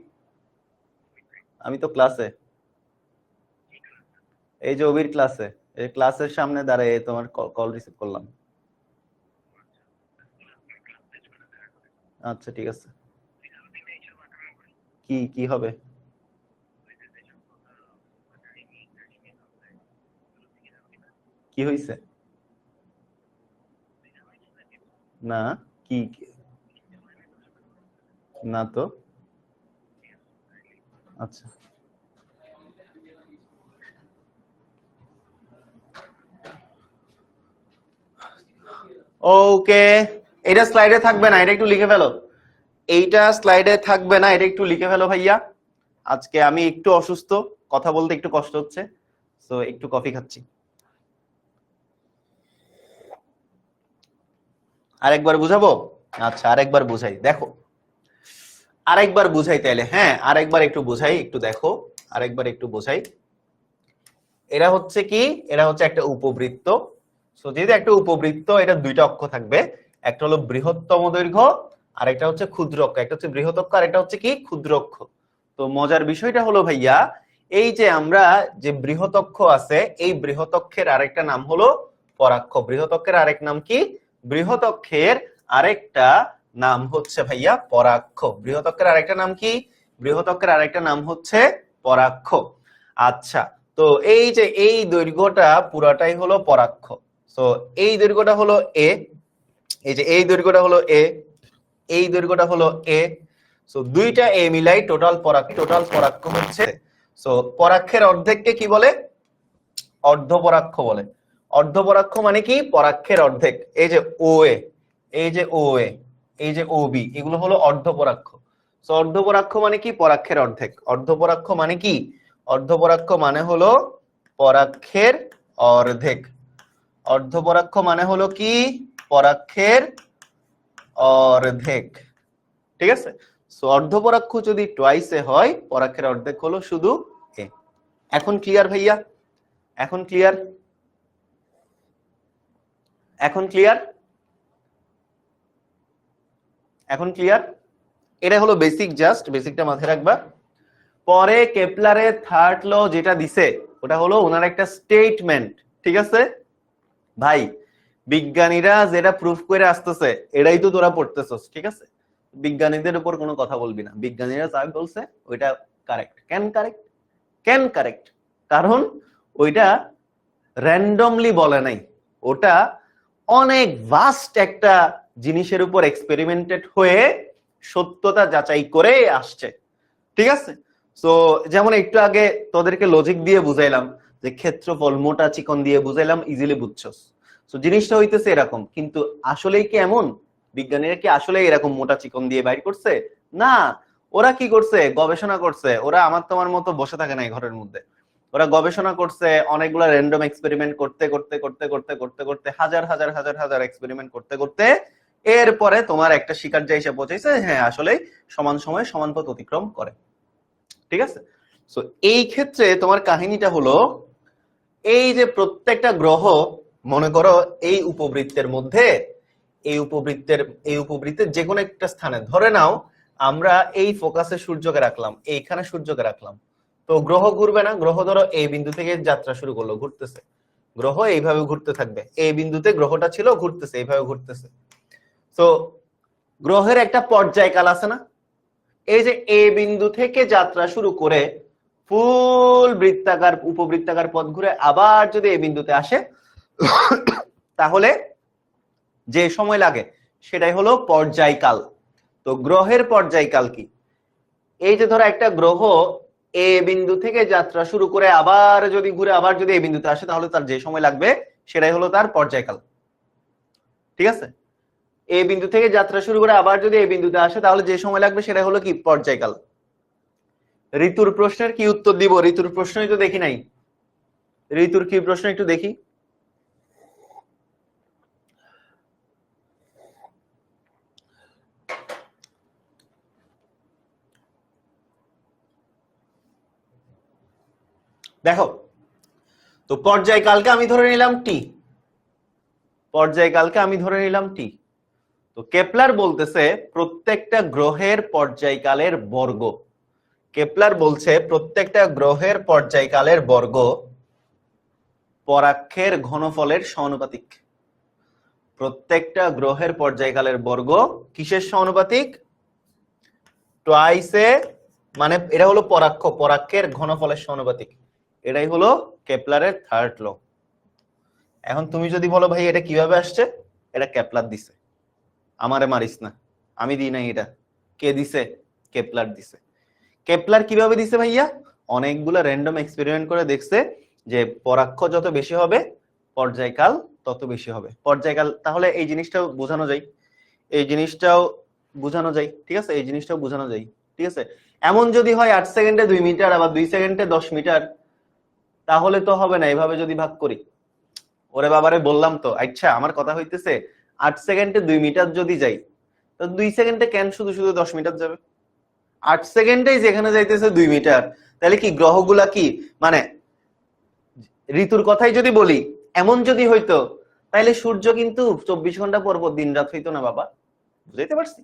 আমি তো ক্লাসে, এই যে অবির ক্লাসে, এই ক্লাসের সামনে দাঁড়ায় তোমার কল রিসিভ করলাম। আচ্ছা ঠিক আছে। কি কি হবে? কি হইছে? না কি না তো। আচ্ছা ওকে, এটা স্লাইডে থাকবে না, এটা একটু লিখে ফেলো। এইটা স্লাইডে থাকবে না, এটা একটু লিখে ফেলো ভাইয়া। আজকে আমি একটু অসুস্থ, কথা বলতে একটু কষ্ট হচ্ছে, তো একটু কফি খাচ্ছি। আরেকবার বুঝাবো? আচ্ছা আরেকবার বুঝাই, দেখো আরেকবার বুঝাই তাইলে। হ্যাঁ আরেকবার একটু বুঝাই, একটু দেখো আরেকবার একটু বুঝাই। এরা হচ্ছে কি, এরা হচ্ছে একটা উপবৃত্ত। সো যেহেতু একটা উপবৃত্ত, এটা দুইটা অক্ষ থাকবে, একটা হলো বৃহত্তম দৈর্ঘ্য আর একটা হচ্ছে ক্ষুদ্র অক্ষ। একটা হচ্ছে বৃহৎ অক্ষ আর একটা হচ্ছে কি ক্ষুদ্র অক্ষ। তো মজার বিষয়টা হলো ভাইয়া, এই যে আমরা যে বৃহৎ অক্ষ আছে, এই বৃহৎ অক্ষের আরেকটা নাম হলো পরাক্ষ। বৃহৎ অক্ষের আরেক নাম কি? বৃহৎ অক্ষের আরেকটা নাম হচ্ছে ভাইয়া পরাক্ষ। বৃহৎ অক্ষের আরেকটা নাম কি? বৃহৎ অক্ষের আরেকটা নাম হচ্ছে পরাক্ষ। আচ্ছা, তো এই যে এই দৈর্ঘ্যটা পুরাটাই হলো পরাক্ষ। সো এই দৈর্ঘ্যটা হলো এ, এই যে এই দৈর্ঘ্যটা হলো এ, এই দৈর্ঘ্যটা হলো এ। সো দুইটা এ মিলাই টোটাল পরাক্ষ হচ্ছে। সো পরাক্ষের অর্ধেককে কি বলে? অর্ধপরাক্ষ বলে। অর্ধপরাক্ষ মানে কি? পরাক্ষের অর্ধেক। এই যে ও এ, এই যে ও এ, এই যে ও বি, এগুলো হলো অর্ধপরাক্ষ। সো অর্ধপরাক্ষ মানে কি? পরাক্ষের অর্ধেক। অর্ধপরাক্ষ মানে কি? অর্ধপরাক্ষ মানে হলো পরাক্ষের অর্ধেক। অর্ধপরাক্ষ মানে হলো কি? পরাক্ষের অর্ধেক। ঠিক আছে, সো অর্ধপরাক্ষ যদি টোয়াইসে হয়, পরাক্ষের অর্ধেক হলো শুধু এ। এখন ক্লিয়ার ভাইয়া? এখন ক্লিয়ার? এখন ক্লিয়ার? এখন ক্লিয়ার? এটা হলো বেসিক, জাস্ট বেসিকটা মাথায় রাখবা। পরে কেপলারের থার্ড ল যেটা দিছে, ওটা হলো ওনার একটা স্টেটমেন্ট। ঠিক আছে ভাই, বিজ্ঞানীরা যেটা প্রুফ করে আসতেছে এটাই তো তোরা পড়তেছস। ঠিক আছে, বিজ্ঞানীদের উপর কোনো কথা বলবি না। বিজ্ঞানীরা যা বলছে ওইটা কারেক্ট। কেন কারেক্ট? কেন কারেক্ট? কারণ ওইটা র্যান্ডমলি বলে নাই, ওটা অনেক ভাস্ট একটা জিনিসের উপর এক্সপেরিমেন্টেড হয়ে সত্যতা যাচাই করে আসছে। ঠিক আছে, সো যেমন একটু আগে তোদেরকে লজিক দিয়ে বুঝাইলাম যে ক্ষেত্রফল মোটা চিকন দিয়ে বুঝাইলাম, ইজিলি বুঝছস। সো জিনিসটা হইতেছে এরকম, কিন্তু আসলেই কি এমন? বিজ্ঞানীরা কি আসলে এরকম মোটা চিকন দিয়ে বাইর করছে? না, ওরা কি করছে? গবেষণা করছে। ওরা আমার তোমার মতো বসে থাকে না ঘরের মধ্যে, ওরা গবেষণা করছে। অনেকগুলা র্যান্ডম এক্সপেরিমেন্ট করতে করতে করতে করতে করতে করতে হাজার হাজার হাজার হাজার এক্সপেরিমেন্ট করতে করতে এরপরে তোমার একটা শিকার্য এসে পৌঁছেছে, হ্যাঁ আসলে সমান সময়ে সমান পথ অতিক্রম করে। ঠিক আছে, সো এই ক্ষেত্রে তোমার কাহিনীটা হলো, এই যে প্রত্যেকটা গ্রহ, মনে করো এই উপবৃত্তের মধ্যে, এই উপবৃত্তের যে কোনো একটা স্থানে, ধরে নাও আমরা এই ফোকাসে সূর্যকে রাখলাম, এইখানে সূর্যকে রাখলাম, তো গ্রহ ঘুরবে না? গ্রহ ধরো এই বিন্দু থেকে যাত্রা শুরু করলো, ঘুরতেছে, গ্রহ এইভাবে ঘুরতে থাকবে। এই বিন্দুতে গ্রহটা ছিল, ঘুরতেছে, এইভাবে ঘুরতেছে। তো গ্রহের একটা পর্যায়কাল আছে না? এই যে এ বিন্দু থেকে যাত্রা শুরু করে ফুল বৃত্তাকার উপবৃত্তাকার পথ ঘুরে আবার যদি এই বিন্দুতে আসে, তাহলে যে সময় লাগে সেটাই হলো পর্যায়কাল। তো গ্রহের পর্যায়কাল কি? এই যে ধরো একটা গ্রহ এ বিন্দু থেকে যাত্রা শুরু করে আবার যদি ঘুরে আবার যদি এই বিন্দুতে আসে, তাহলে তার যে সময় লাগবে সেটাই হলো তার পর্যায়কাল। ঠিক আছে, এ বিন্দু থেকে যাত্রা শুরু করে আবার যদি এই বিন্দুতে আসে তাহলে যে সময় লাগবে সেটা হলো কি পর্যায়কাল। ঋতুর প্রশ্নের কি উত্তর দিব? ঋতুর প্রশ্নই তো দেখি নাই। ঋতুর কি প্রশ্ন একটু দেখি। দেখো তো পর্যায়কালকে আমি ধরে নিলাম টি, পর্যায়কালকে আমি ধরে নিলাম টি। তো কেপলার বলতেছে প্রত্যেকটা গ্রহের পর্যায়কালের বর্গ, কেপলার বলছে প্রত্যেকটা গ্রহের পর্যায়কালের বর্গ পরাক্ষের ঘনফলের সমানুপাতিক। প্রত্যেকটা গ্রহের পর্যায়কালের বর্গ কিসের সমানুপাতিক? টুয়াইসে, মানে এটা হলো পরাক্ষ, পরাক্ষের ঘনফলের সমানুপাতিক। এটাই হলো কেপলারের থার্ড ল। এখন তুমি যদি বলো ভাই এটা কিভাবে আসছে, এটা কেপলার দিছে, আমারে মারিস না, আমি দিই নাই, এটা কে দিছে? কেপলার দিছে। কেপলার কিভাবে দিছে ভাইয়া? অনেকগুলা র্যান্ডম এক্সপেরিমেন্ট করে দেখছে যে পরাক্ষ যত বেশি হবে পর্যায়কাল তত বেশি হবে। পর্যায়কাল তাহলে এই জিনিসটাও বোঝানো যায়, এই জিনিসটাও বোঝানো যায়, ঠিক আছে, এই জিনিসটাও বোঝানো যায়, ঠিক আছে। এমন যদি হয় 8 সেকেন্ডে 2 মিটার আবার 2 সেকেন্ডে 10 মিটার, তাহলে তো হবে না এভাবে যদি ভাগ করি। ওরে বাবারে বললাম তো, আচ্ছা আমার কথা হইতেছে 8 সেকেন্ডে 2 মিটার যদি যাই তো 2 সেকেন্ডে কেন শুধু শুধু 10 মিটার যাবে? 8 সেকেন্ডেই যেখানে যাইতেছে 2 মিটার, তাহলে কি গ্রহগুলা কি মানে ঋতুর কথাই যদি বলি এমন যদি হইতো তাহলে সূর্য কিন্তু 24 ঘন্টা পর পর দিন রাত হইতো না বাবা। বুঝাইতে পারছি?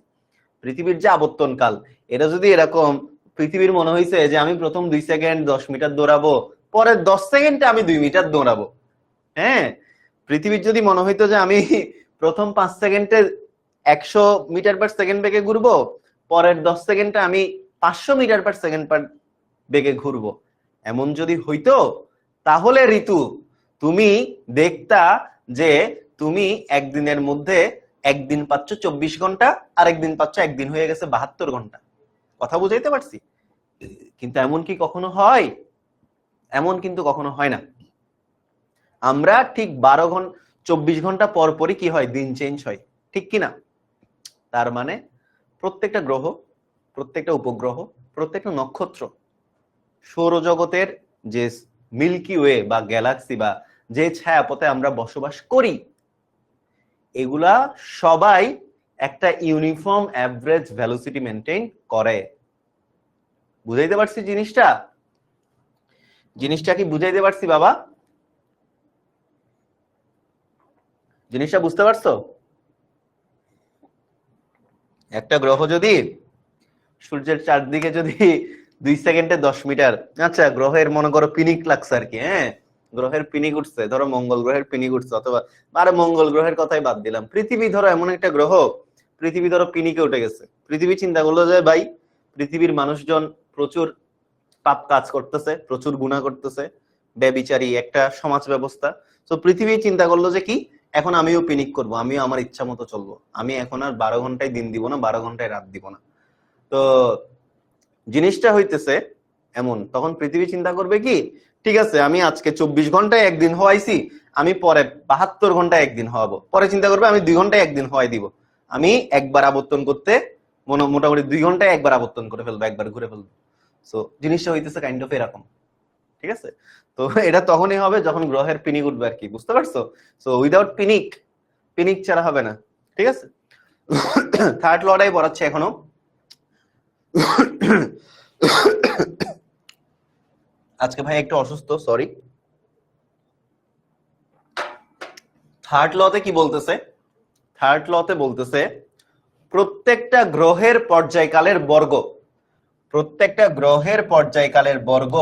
পৃথিবীর যে আবর্তন কাল, এটা যদি এরকম পৃথিবীর মনে হইছে যে আমি প্রথম 2 সেকেন্ড 10 মিটার দৌড়াবো, পরের 10 সেকেন্ডে আমি 2 মিটার দৌড়াবো, হ্যাঁ, পৃথিবীর যদি মনে হইতো যে আমি প্রথম 5 সেকেন্ডে 100 মিটার পার সেকেন্ড বেগে ঘুরবো, পরের 10 সেকেন্ডে আমি 500 মিটার পার সেকেন্ড পার বেগে ঘুরবো, এমন যদি হইতো তাহলে ঋতু তুমি দেখতা যে তুমি একদিনের মধ্যে একদিন পাচ্ছ 24 ঘন্টা আর একদিন পাচ্ছ একদিন হয়ে গেছে 72 ঘন্টা। কথা বুঝাইতে পারছি? কিন্তু এমন কি কখনো হয়? এমন কিন্তু কখনো হয় না। আমরা ঠিক 12 ঘন্টা 24 ঘন্টা পর পরই কি হয়, দিন চেঞ্জ হয়, ঠিক কি না? তার মানে প্রত্যেকটা গ্রহ, প্রত্যেকটা উপগ্রহ, প্রত্যেকটা নক্ষত্র, সৌরজগতের যে মিল্কি ওয়ে বা গ্যালাক্সি বা যে ছায়াপথে আমরা বসবাস করি, এগুলা সবাই একটা ইউনিফর্ম অ্যাভারেজ ভেলোসিটি মেনটেন করে। বুঝাইতে পারছি জিনিসটা? জিনিসটা কি বুঝাইতে পারছি বাবা? জিনিসটা বুঝতে পারছো? একটা গ্রহ যদি সূর্যের চারদিকে যদি 2 সেকেন্ডে 10 মিটার, আচ্ছা গ্রহের মনে করো পিনিক লাগছে আর কি, হ্যাঁ, গ্রহের পিনিক উঠছে, ধরো মঙ্গল গ্রহের পিনিক উঠছে, অথবা আরে মঙ্গল গ্রহের কথাই বাদ দিলাম, পৃথিবী ধরো এমন একটা গ্রহ, পৃথিবী ধরো পিনিকে উঠে গেছে। পৃথিবী চিন্তা করলো যে ভাই পৃথিবীর মানুষজন প্রচুর পাপ কাজ করতেছে, প্রচুর গুনাহ করতেছে, ব্যভিচারী একটা সমাজ ব্যবস্থা। তো পৃথিবী চিন্তা করলো যে কি, এখন আমিও পিনিক করব, আমিও আমার ইচ্ছা মতো চলবো, আমি এখন আর 12 ঘন্টায় দিন দিব না, 12 ঘন্টায় রাত দিব না। তো জিনিসটা হইতেছে এমন, তখন পৃথিবী চিন্তা করবে কি, ঠিক আছে আমি আজকে 24 ঘন্টায় একদিন হওয়াইছি, আমি পরে 72 ঘন্টায় একদিন হওয়াবো। পরে চিন্তা করবে আমি 2 ঘন্টায় একদিন হওয়াই দিব, আমি একবার আবর্তন করতে মোটামুটি 2 ঘন্টায় একবার আবর্তন করে ফেলবো, একবার ঘুরে ফেলবো। সো জিনিসটা হইতেছে কাইন্ড অফ এরকম, ঠিক আছে। তো এটা তখনই হবে যখন গ্রহের পিনিক উঠবে আর কি, বুঝতে পারছো? সো উইদাউট পিনিক, পিনিক ছাড়া হবে না, ঠিক আছে। থার্ড লটাই পড়াচ্ছে এখনো। আজকে ভাই একটু অসুস্থ, সরি। থার্ড লতে কি বলতেছে? থার্ড লতে বলতেছে প্রত্যেকটা গ্রহের পর্যায়কালের বর্গ, প্রত্যেকটা গ্রহের পর্যায়কালের বর্গ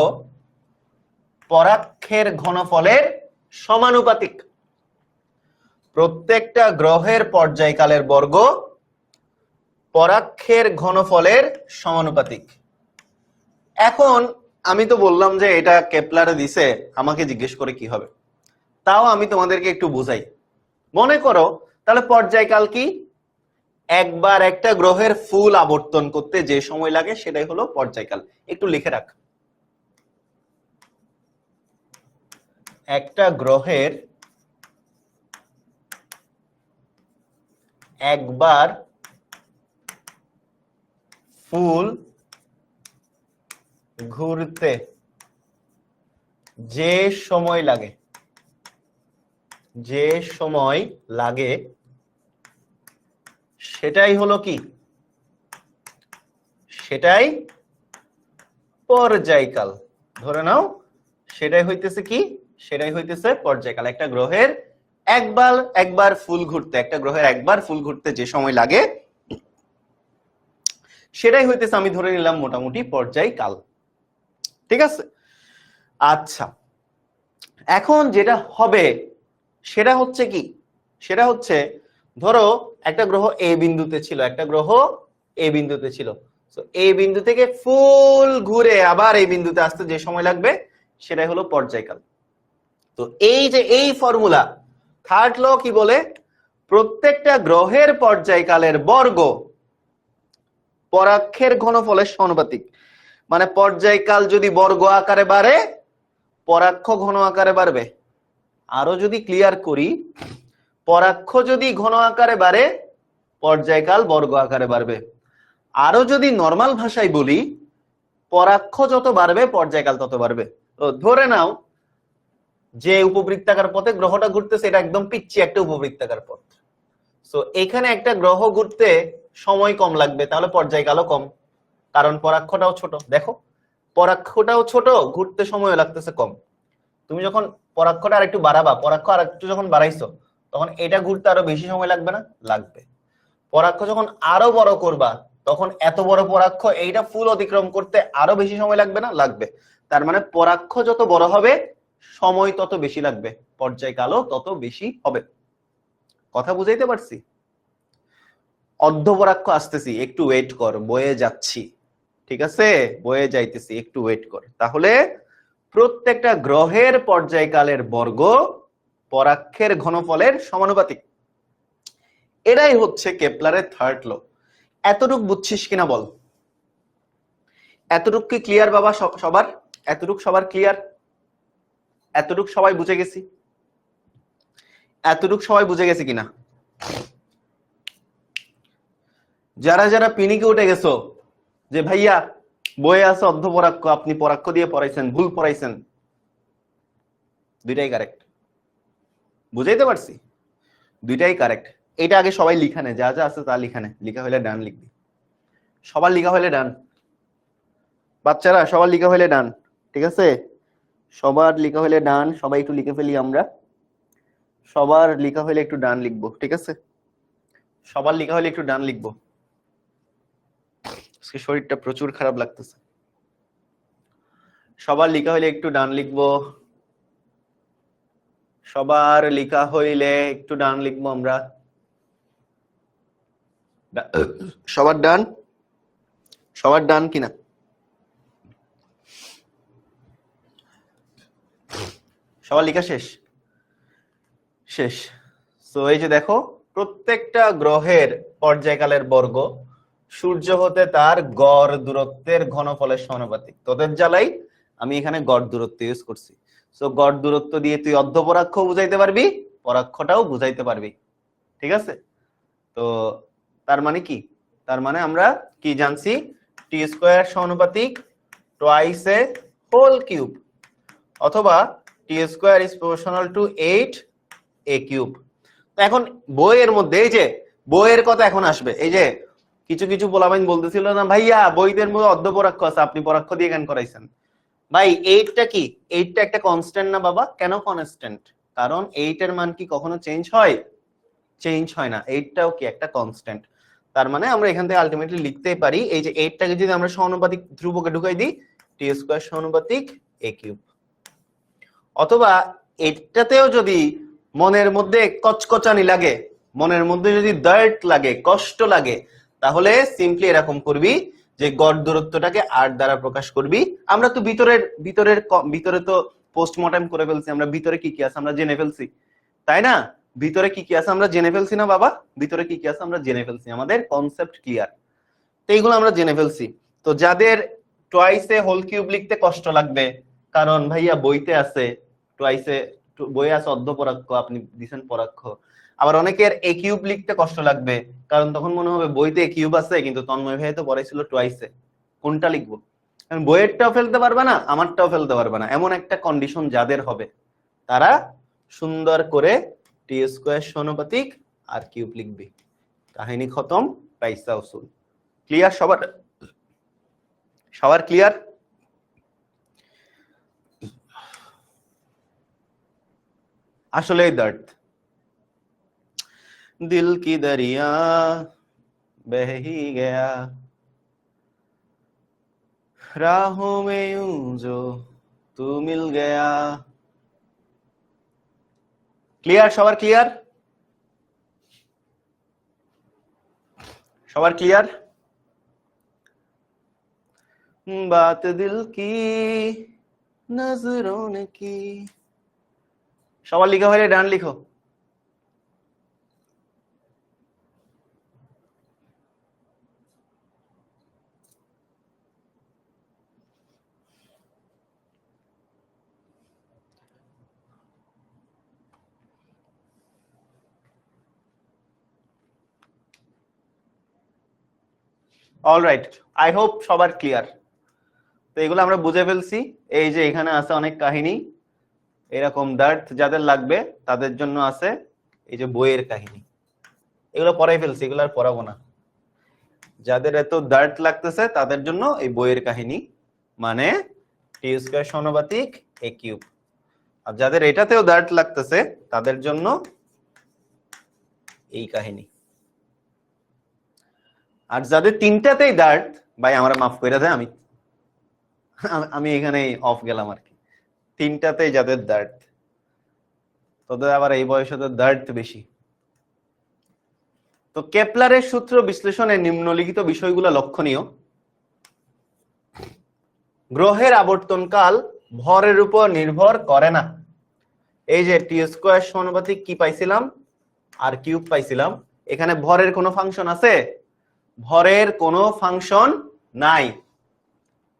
পরাক্ষের ঘনফলের সমানুপাতিক। প্রত্যেকটা গ্রহের পর্যায়কালের বর্গ পরাক্ষের ঘনফলের সমানুপাতিক। এখন আমি তো বললাম যে এটা কেপলারে দিছে, আমাকে জিজ্ঞেস করে কি হবে, তাও আমি তোমাদেরকে একটু বুঝাই। মনে করো তাহলে পর্যায়কাল কি? একবার একটা গ্রহের ফুল আবর্তন করতে যে সময় লাগে সেটাই হলো পর্যায়কাল। একটু লিখে রাখ, একটা গ্রহের একবার ফুল ঘুরতে যে সময় লাগে সেটাই হলো কি, সেটাই পর্যায়কাল। ধরে নাও সেটাই হইতেছে কি, সেটাই হইতেছে পর্যায়কাল। একটা গ্রহের একবার ফুল ঘুরতে, একটা গ্রহের একবার ফুল ঘুরতে যে সময় লাগে সেটাই হইতেছে, আমি ধরে নিলাম মোটামুটি পর্যায়কাল। ঠিক আছে? আচ্ছা, এখন যেটা হবে সেটা হচ্ছে কি, সেটা হচ্ছে ধরো একটা গ্রহ এ বিন্দুতে ছিল, একটা গ্রহ এ বিন্দুতে ছিল, তো এই বিন্দু থেকে ফুল ঘুরে আবার এই বিন্দুতে আসতে যে সময় লাগবে সেটাই হলো পর্যায়কাল। তো এই যে এই ফর্মুলা, থার্ড ল কি বলে, প্রত্যেকটা গ্রহের পর্যায়কালের বর্গ পরাক্ষের ঘনফলের সমানুপাতিক। মানে পর্যায়কাল যদি বর্গ আকারে বাড়ে, পরাক্ষ ঘন আকারে বাড়বে। আরো যদি ক্লিয়ার করি, পরাক্ষ যদি ঘন আকারে বাড়ে, পর্যায়কাল বর্গ আকারে বাড়বে। আরো যদি নরমাল ভাষায় বলি, পরাক্ষ যত বাড়বে পর্যায়কাল তত বাড়বে। তো ধরে নাও যে উপবৃত্তাকার পথে গ্রহটা ঘুরতেছে এটা একদম পিচ্ছি একটা উপবৃত্তাকার পথ, তো এখানে একটা গ্রহ ঘুরতে সময় কম লাগবে, তাহলে পর্যায়কালও কম, কারণ পরাক্ষটাও ছোট। দেখো পরাক্ষটাও ছোট, ঘুরতে সময় লাগতেছে কম। তুমি যখন পরাক্ষটা আর একটু বাড়াবা, পরাক্ষ আর একটু যখন বাড়াইছো, তখন এটা ঘুরতে আরো বেশি সময় লাগবে না? লাগবে। পরাক্ষ যখন আরো বড় করবা, তখন এত বড় পরাক্ষ এইটা ফুল অতিক্রম করতে আরো বেশি সময় লাগবে না? লাগবে। তার মানে পরাক্ষ যত বড় হবে সময় তত বেশি লাগবে, পর্যায়কালও তত বেশি হবে। কথা বুঝাইতে পারছি? অর্ধপরাক্ষ আসতেছি, একটু ওয়েট কর, বয়ে যাচ্ছি। ঠিক আছে, বয়ে যাইতেছি, একটু ওয়েট কর। তাহলে প্রত্যেকটা গ্রহের পর্যায়কালের বর্গ পরাক্ষের ঘনফলের সমানুপাতিক। এটাই হচ্ছে কেপলারের থার্ড ল। এতটুক বুঝছিস কিনা বল? এতটুক কি ক্লিয়ার বাবা সবার? এতটুক সবার ক্লিয়ার? এতটুক সবাই বুঝে গেছি? এতটুক সবাই বুঝে গেছি কিনা? যারা যারা পিনিকে উঠে গেছো যে ভাইয়া বইয়ে আছে অর্ধপরাক্ষ, আপনি পরাক্ষ দিয়ে পড়াইছেন, ভুল পড়াইছেন, দুইটাই কারেক্ট। বুঝাইতে পারছি? দুইটাই কারেক্ট। এটা আগে সবাই লিখানে, যা যা আছে তা লিখানে, লিখা হইলে ডান লিখবি। সবার লিখা হইলে ডান, বাচ্চারা সবার লিখা হইলে ডান। ঠিক আছে, সবার লিখা হইলে ডান, সবাই একটু লিখে ফেলি আমরা। সবার লিখা হইলে একটু ডান লিখবো। ঠিক আছে, সবার লিখা হইলে একটু ডান লিখবো। আজকে শরীরটা প্রচুর খারাপ লাগতেছে। সবার লিখা হইলে একটু ডান লিখবো। সবার লিখা হইলে একটু ডান লিখবো আমরা। সবার ডান? সবার ডান কিনা? সবার লিখা শেষ? শেষ। তো এই যে দেখো, প্রত্যেকটা গ্রহের পর্যায়কালের বর্গ সূর্য হতে তার গড় দূরত্বের ঘনফলের সমানুপাতিক। তোদের জ্বালাই আমি এখানে গড় দূরত্ব ইউজ করছি। সো গড় দূরত্ব দিয়ে তুই অর্ধপরাক্ষ বুঝাইতে পারবি, পরাক্ষটাও বুঝাইতে পারবি। ঠিক আছে, তো তার মানে কি? তার মানে আমরা কি জানছি? টি স্কয়ার সমানুপাতিক টুয়াইস এ হোল কিউব, অথবা T square is proportional to 8 A cube. এখন বইয়ের মধ্যে, এই যে বইয়ের কথা এখন আসবে, এই যে কিছু কিছু পোলাপাইন বলতেছিল না ভাইয়া বইদের মধ্যে অর্ধপরাক্ষ আছে, আপনি পরাক্ষ দিয়ে কেন করাইছেন? ভাই 8টা কি? 8টা একটা কনস্ট্যান্ট না বাবা? কেন কনস্ট্যান্ট? কারণ 8 এর মান কি কখনো চেঞ্জ হয়? চেঞ্জ হয় না। 8টাও কি একটা কনস্ট্যান্ট। তার মানে আমরা এখান থেকে আলটিমেটলি লিখতেই পারি, এই যে 8টাকে যদি আমরা সমানুপাতিক ধ্রুবকে ঢুকাই দিই, টি স্কয়ার সমানুপাতিক এ কিউব। অথবা এটাতেও যদি মনের মধ্যে কচকচানি লাগে, মনের মধ্যে যদি ডার্ট লাগে, কষ্ট লাগে, তাহলে সিম্পলি এরকম করবি যে গড় দূরত্বটাকে 8 দ্বারা প্রকাশ করবি। আমরা তো ভিতরে তো পোস্টমর্টেম করে ফেলছি, আমরা ভিতরে কি কি আছে আমরা জেনে ফেলছি, তাই না? ভিতরে কি কি আছে আমরা জেনে ফেলছি না বাবা? ভিতরে কি কি আছে আমরা জেনে ফেলছি, আমাদের কনসেপ্ট ক্লিয়ার। তো এইগুলো আমরা জেনে ফেলছি। তো যাদের টুয়াইসে হোল কিউব লিখতে কষ্ট লাগবে, কারণ ভাইয়া বইতে আছে টুয়াইসে, বইয়ে আছে অর্ধপরাক্ষ, আপনি দিছেন পরাক্ষ, আবার অনেকের এ কিউব লিখতে কষ্ট লাগবে, কারণ তখন মনে হবে বইতে এ কিউব আছে কিন্তু তন্ময় ভাই তো পড়াইছিল টুয়াইসে, কোনটা লিখবো? বইয়েরটাও ফেলতে পারবে না, আমারটাও ফেলতে পারবে না, এমন একটা কন্ডিশন যাদের হবে তারা সুন্দর করে টি স্কয়ার সমানুপাতিক আর কিউব লিখবে। কাহিনী খতম, পয়সা উসুল। ক্লিয়ার সবার? সবার ক্লিয়ার? আসলেই দর্দ, দিল কি দরিয়া বহ ही गया राहों में यूं जो तू मिल गया। ক্লিয়ার? সবার ক্লিয়ার? সবার ক্লিয়ার? बात दिल की नजरों ने की। সবার লিখা হলে ডান লিখো। অলরাইট, আই হোপ সবার ক্লিয়ার। তো এগুলো আমরা বুঝে ফেলছি। এই যে এখানে আছে অনেক কাহিনী, এরকম দার্থ যাদের লাগবে তাদের জন্য আছে এই যে বইয়ের কাহিনী, এগুলো পড়াই ফেলছি, এগুলো আর পড়াবো না। যাদের এত দার্থ লাগতেছে তাদের জন্য এই বইয়ের কাহিনী, মানে টি স্কয়ার সমানুপাতিক এ কিউব। আর যাদের এটাতেও দার্থ লাগতেছে তাদের জন্য এই কাহিনী। আর যাদের তিনটাতেই দার্থ, ভাই আমরা মাফ করে দেয়, আমি এখানে অফ গেলাম আর কি। তিনটাতেই যাদের দার্থ, তোদের আবার এই বয়সে তো দার্থ বেশি। তো কেপলারের সূত্র বিশ্লেষণে নিম্নলিখিত বিষয়গুলো লক্ষণীয়। গ্রহের আবর্তনকাল ভরের উপর নির্ভর করে না। এই যে টি স্কয়ার সমানুপাতিক কি পাইছিলাম আর কিউব পাইছিলাম, এখানে ভরের কোনো ফাংশন আছে? ভরের কোনো ফাংশন নাই।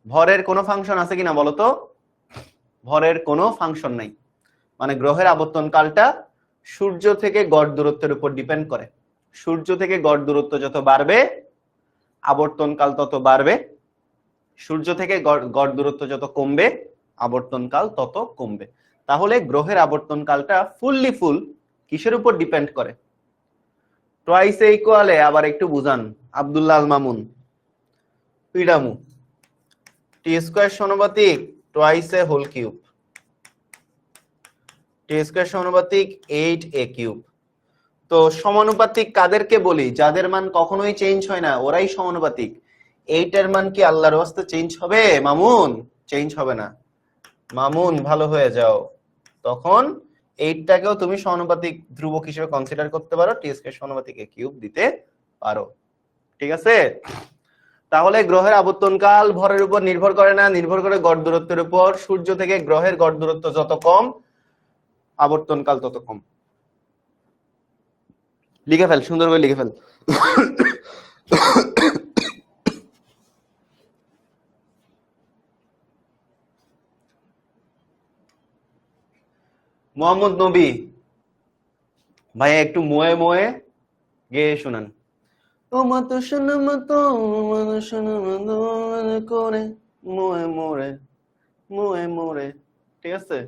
ভরের কোনো ফাংশন আছে কিনা বলো তো? ভরের কোনো ফাংশন নাই। মানে গ্রহের আবর্তনকালটা সূর্য থেকে গড় দূরত্বের উপর ডিপেন্ড করে। সূর্য থেকে গড় দূরত্ব যত বাড়বে আবর্তনকাল তত বাড়বে, সূর্য থেকে গড় দূরত্ব যত কমবে আবর্তনকাল তত কমবে। তাহলে গ্রহের আবর্তনকালটা ফুললি ফুল কিসের উপর ডিপেন্ড করে? টুয়াইস এ ইকুয়ালে আবার একটু বুঝান আব্দুল্লাহ আল মামুন পিডামু। টি স্কয়ার সমানুপাতিক twice A whole cube, T square সমানুপাতিক 8a কিউব। তো সমানুপাতিক কাদেরকে বলি? যাদের মান কখনোই চেঞ্জ হয় না, ওরাই সমানুপাতিক। 8 এর মান কি আল্লাহর ওয়াস্তে চেঞ্জ হবে মামুন? চেঞ্জ হবে না। মামুন ভালো হয়ে যাও, তখন 8টাকেও তুমি সমানুপাতিক ধ্রুবক হিসেবে কনসিডার করতে পারো, টি স্কয়ার সমানুপাতিক a কিউব দিতে পারো। ঠিক আছে? তাহলে গ্রহের আবর্তনকাল ভরের উপর নির্ভর করে না, নির্ভর করে গড় দূরত্বের উপর। সূর্য থেকে গ্রহের গড় দূরত্ব যত কম আবর্তনকাল তত কম। লিখে ফেল, সুন্দর করে লিখে ফেল। মোহাম্মদ নবী ভাইয়া একটু মোয়ে মোয়ে গেয়ে শোনান। ও মত শোনা মতো শোনা মতো করে মোয়ে মোরে মোয়ে মোরে। ঠিক আছে?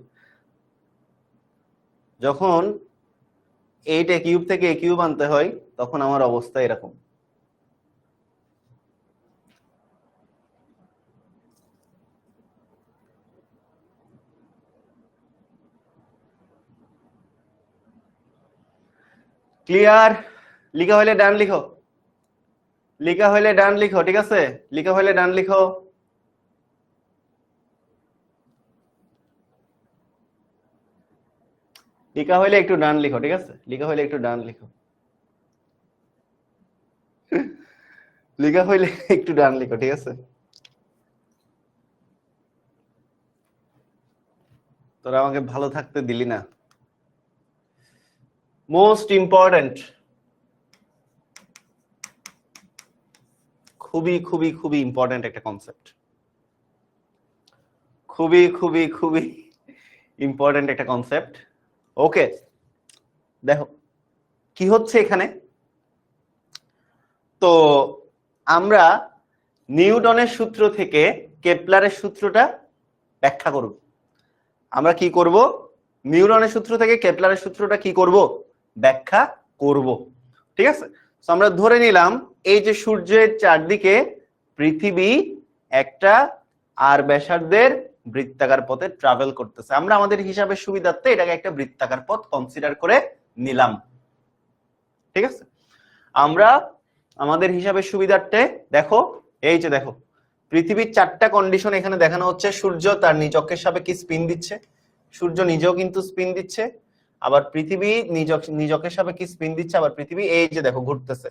যখন 8a কিউব থেকে a কিউব আনতে হয় তখন আমার অবস্থা এরকম। ক্লিয়ার? লিখা হইলে ডান লিখো, লিখা হইলে ডান লিখো। ঠিক আছে? লিখা হইলে ডান লিখো। লিখা হইলে একটু ডান লিখো। ঠিক আছে? লিখা হইলে একটু ডান লিখো। লিখা হইলে একটু ডান লিখো। ঠিক আছে? তোরা আমাকে ভালো থাকতে দিলি না। মোস্ট ইম্পর্টেন্ট, খুবই খুবই খুবই ইম্পর্টেন্ট একটা কনসেপ্ট, খুবই খুবই খুবই ইম্পর্টেন্ট একটা কনসেপ্ট। ওকে, দেখো কি হচ্ছে এখানে? তো আমরা নিউটনের সূত্র থেকে কেপলারের সূত্রটা ব্যাখ্যা করব। আমরা কি করব? নিউটনের সূত্র থেকে কেপলারের সূত্রটা কি করব? ব্যাখ্যা করব। ঠিক আছে? তো আমরা ধরে নিলাম এই যে সূর্যের চারদিকে পৃথিবী একটা আর ব্যাসার্ধের বৃত্তাকার পথে ট্রাভেল করতেছে। আমরা আমাদের হিসাবের সুবিধার্থে এটাকে একটা বৃত্তাকার পথ কনসিডার করে নিলাম। ঠিক আছে? আমরা আমাদের হিসাবের সুবিধার্থে দেখো, এই যে দেখো পৃথিবীর চারটা কন্ডিশন এখানে দেখানো হচ্ছে। সূর্য তার নিজ অক্ষের সাপেক্ষে স্পিন দিচ্ছে, সূর্য নিজেও কিন্তু স্পিন দিচ্ছে, আবার পৃথিবী নিজ অক্ষের সাপেক্ষে স্পিন দিচ্ছে, আবার পৃথিবী এই যে দেখো ঘুরতেছে,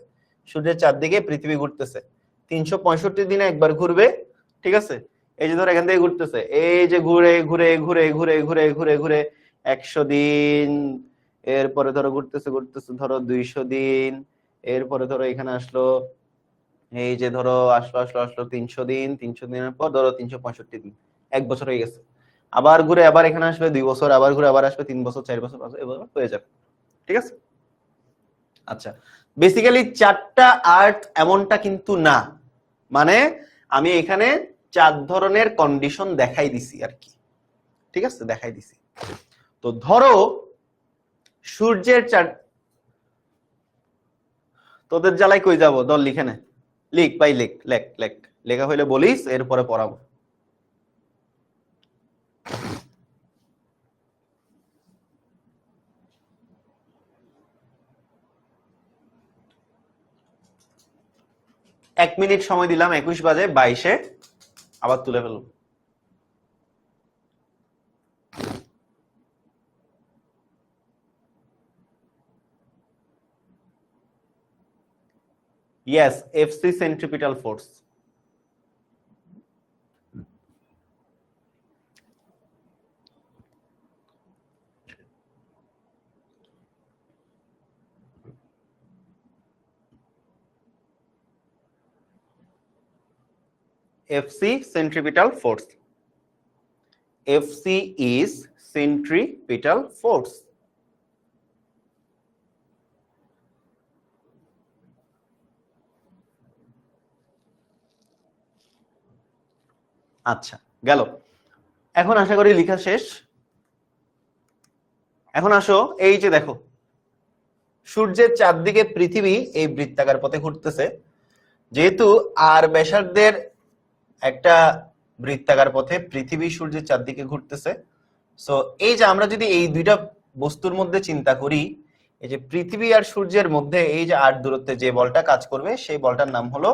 সূর্যের চারদিকে পৃথিবী ঘুরতেছে 365 দিনে একবার ঘুরবে। ঠিক আছে? এই যে ধরো এখান থেকে ঘুরতেছে, এই যে ঘুরে ঘুরে ঘুরে ঘুরে ঘুরে ঘুরে ঘুরে 100 দিন, এরপরে ধরো ঘুরতেছে ঘুরতেছে ধরো 200 দিন, এরপরে ধরো এখানে আসলো, এই যে ধরো আসলো আসলো আসলো 300 দিন, 300 দিনের পর ধরো 365 দিন, 1 বছর হয়ে গেছে। আবার ঘুরে আবার এখানে আসবে 2 বছর, আবার ঘুরে আবার আসবে 3 বছর, 4 বছর, 5 বছর, এভাবে হয়ে যাবে। ঠিক আছে? আচ্ছা, বেসিক্যালি চারটা আর্থ এমনটা কিন্তু না, মানে আমি এখানে 4 ধরনের কন্ডিশন দেখাই দিছি আর কি। ঠিক আছে? দেখাই দিছি। তো ধরো সূর্যের তোদের জ্বালাই কই যাবো, দল লিখে নে, লিখ ভাই লিখ, লেখ লেখ, লেখা হইলে বলিস, এরপরে পড়াবো। এক মিনিট সময় দিলাম, 21:22 আবার তুলে ফেলবো। Yes, FC centripetal force. FC centripetal force. FC is centripetal force. আচ্ছা, গেল। এখন আশা করি লেখা শেষ। এখন আসো, এই যে দেখো সূর্যের চারদিকে পৃথিবী এই বৃত্তাকার পথে ঘুরতেছে, যেহেতু আর ব্যাসার্ধের একটা বৃত্তাকার পথে পৃথিবী সূর্যের চারদিকে ঘুরতেছে। সো এই যে আমরা যদি এই দুইটা বস্তুর মধ্যে চিন্তা করি, এই যে পৃথিবী আর সূর্যের মধ্যে এই যে আর দূরত্বে যে বলটা কাজ করবে সেই বলটার নাম হলো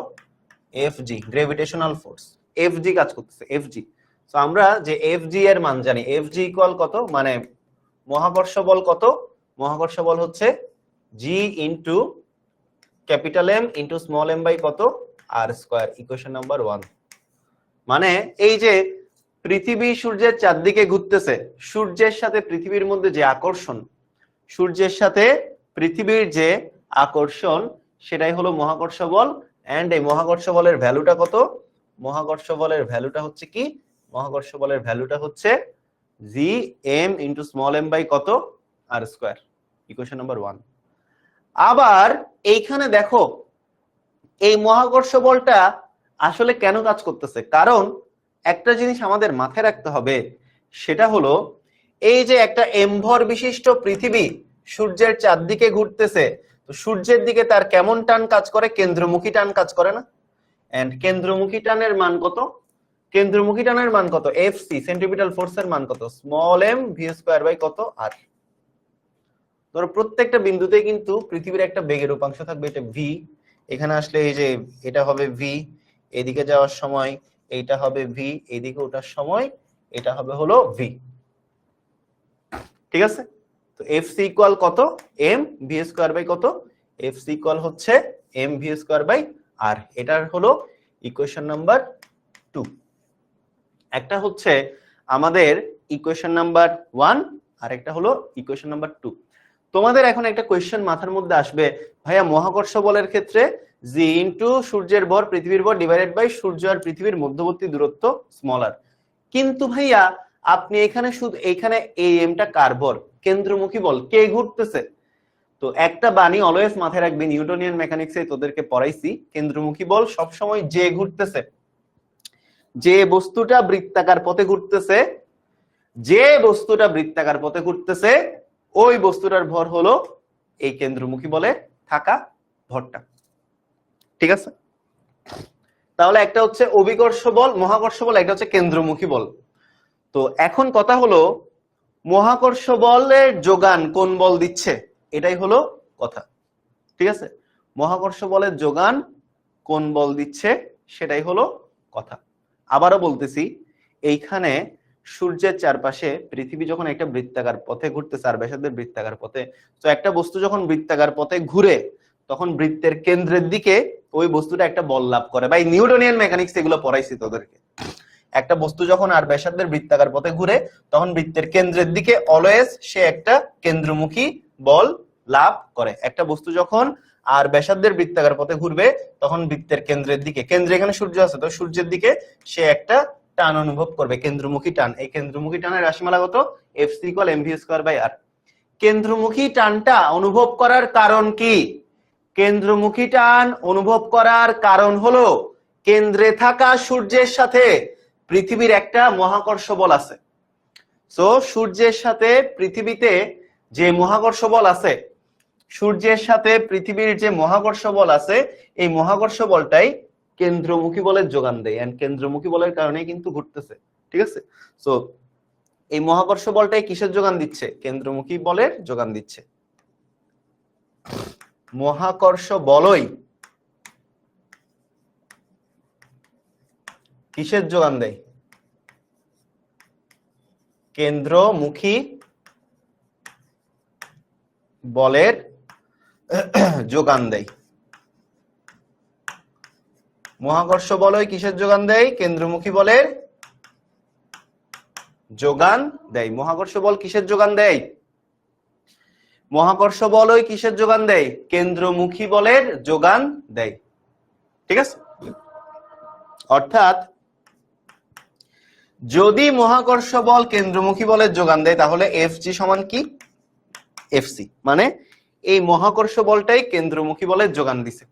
এফজি, গ্র্যাভিটেশনাল ফোর্স। এফজি কাজ করতেছে, এফজি। সো আমরা যে এফজি এর মান জানি, এফজি ইকুয়াল কত, মানে মহাকর্ষ বল কত? মহাকর্ষ বল হচ্ছে G into capital M into small M by কত, আর স্কয়ার, ইকুয়েশন নাম্বার 1। মানে এই যে পৃথিবী সূর্যের চারদিকে ঘুরতেছে, সূর্যের সাথে পৃথিবীর মধ্যে যে আকর্ষণ, সূর্যের সাথে পৃথিবীর যে আকর্ষণ, সেটাই হলো মহাকর্ষ বল। এন্ড এই মহাকর্ষ বলের ভ্যালুটা কত? মহাকর্ষ বলের ভ্যালুটা হচ্ছে কি? মহাকর্ষ বলের ভ্যালুটা হচ্ছে G M into small M by কত, আর স্কয়ার, ইকুয়েশন নাম্বার 1। আবার এইখানে দেখো এই মহাকর্ষ বলটা আসলে কেন কাজ করতেছে, কারণ একটা জিনিস আমাদের মাথায় রাখতে হবে, সেটা হলো এই যে একটা এমভর বিশিষ্ট পৃথিবী সূর্যের চারদিকে ঘুরতেছে, তো সূর্যের দিকে তার কেমন টান কাজ করে? কেন্দ্রমুখী টান কাজ করে না? এন্ড কেন্দ্রমুখী টানের মান কত? কেন্দ্রমুখী টানের মান কত? এফসি, সেন্ট্রিপিটাল ফোর্সের মান কত? Small m v square by কত, আর। ধরো প্রত্যেকটা বিন্দুতে কিন্তু পৃথিবীর একটা বেগের উপাংশ থাকবে, এটা ভি। এখানে আসলে এই যে এটা হবে ভি, এদিকে যাওয়ার সময় এইটা হবে ভি, এদিকে ওঠার সময় এটা হবে হলো ভি। ঠিক আছে? তো এফসি ইকুয়াল কত? এম ভি স্কয়ার বাই কত? এফসি ইকুয়াল হচ্ছে এম ভি স্কয়ার বাই আর। এটার হলো ইকুয়েশন নাম্বার 2। একটা হচ্ছে আমাদের ইকুয়েশন নাম্বার 1, আর একটা হলো ইকুয়েশন নাম্বার 2। তোমাদের এখন একটা কোয়েশ্চেন মাথার মধ্যে আসবে, ভাইয়া মহাকর্ষ বলের ক্ষেত্রে জি ইনটু সূর্যের ভর পৃথিবীর ভর ডিভাইডেড বাই সূর্য আর পৃথিবীর মধ্যবর্তী দূরত্ব স্মল আর। কিন্তু ভাইয়া আপনি এখানে শুধু এইখানে এই এমটা কার ভর? কেন্দ্রমুখী বল, কে ঘুরতেছে? তো একটা বাণী অলওয়েজ মাথায় রাখবি, নিউটনিয়ান মেকানিক্সে তোদেরকে পড়াইছি, কেন্দ্রমুখী বল সবসময় যে ঘুরতেছে, যে বস্তুটা বৃত্তাকার পথে ঘুরতেছে, যে বস্তুটা বৃত্তাকার পথে ঘুরতেছে ওই বস্তুটার ভর হলো এই কেন্দ্রমুখী বলে থাকা ভরটা। ঠিক আছে, তাহলে একটা হচ্ছে অভিকর্ষ বল, মহাকর্ষ বল, একটা হচ্ছে কেন্দ্রমুখী বল। তো এখন কথা হলো মহাকর্ষ বলের যোগান কোন বল দিচ্ছে, এটাই হলো কথা। ঠিক আছে, মহাকর্ষ বলের যোগান কোন বল দিচ্ছে সেটাই হলো কথা। আবারও বলতেছি, এইখানে সূর্যের চারপাশে পৃথিবী যখন একটা বৃত্তাকার পথে ঘুরতেছে, আর ব্যাসার্ধের বৃত্তাকার পথে, তো একটা বস্তু যখন বৃত্তাকার পথে ঘুরে তখন বৃত্তের কেন্দ্রের দিকে ওই বস্তুটা একটা বল লাভ করে। ভাই নিউটনিয়ান মেকানিক্স এগুলো পড়াইছি তোদেরকে। একটা বস্তু যখন আর ব্যাসার্ধের বৃত্তাকার পথে ঘুরে তখন বৃত্তের কেন্দ্রের দিকে অলওয়েজ সে একটা কেন্দ্রমুখী বল লাভ করে। একটা বস্তু যখন আর ব্যাসার্ধের বৃত্তাকার পথে ঘুরবে তখন বৃত্তের কেন্দ্রের দিকে, কেন্দ্রে এখানে সূর্য আছে তো সূর্যের দিকে সে একটা টান অনুভব করবে, কেন্দ্রমুখী টান। এই কেন্দ্রমুখী টানের রাশিমালা কত? Fc = mv²/r। কেন্দ্রমুখী টানটা অনুভব করার কারণ কি? কেন্দ্রমুখী টান অনুভব করার কারণ হলো কেন্দ্রে থাকা সূর্যের সাথে পৃথিবীর একটা মহাকর্ষ বল আছে। সো সূর্যের সাথে পৃথিবীতে যে মহাকর্ষ বল আছে, সূর্যের সাথে পৃথিবীর যে মহাকর্ষ বল আছে, এই মহাকর্ষ বলটাই কেন্দ্রমুখী বলের যোগান দেয়, এন্ড কেন্দ্রমুখী বলের কারণে কিন্তু ঘুরতেছে। ঠিক আছে, সো এই মহাকর্ষ বলটাই কিসের যোগান দিচ্ছে? কেন্দ্রমুখী বলের যোগান দিচ্ছে। মহাকর্ষ বলই কিসের যোগান দেয়? কেন্দ্রমুখী বলের যোগান দেয়। মহাকর্ষ বলই কিসের যোগান দেয়? কেন্দ্রমুখী বলের যোগান দেয়। মহাকর্ষ বল কিসের যোগান দেয়? মহাকর্ষ বলই কিসের যোগান দেয়? কেন্দ্রমুখী বলের যোগান দেয়। ঠিক আছে, অর্থাৎ যদি মহাকর্ষ বল কেন্দ্রমুখী বলের যোগান দেয় তাহলে Fg সমান কি? Fc, মানে এই মহাকর্ষ বলটাই কেন্দ্রমুখী বলের যোগান দিছে।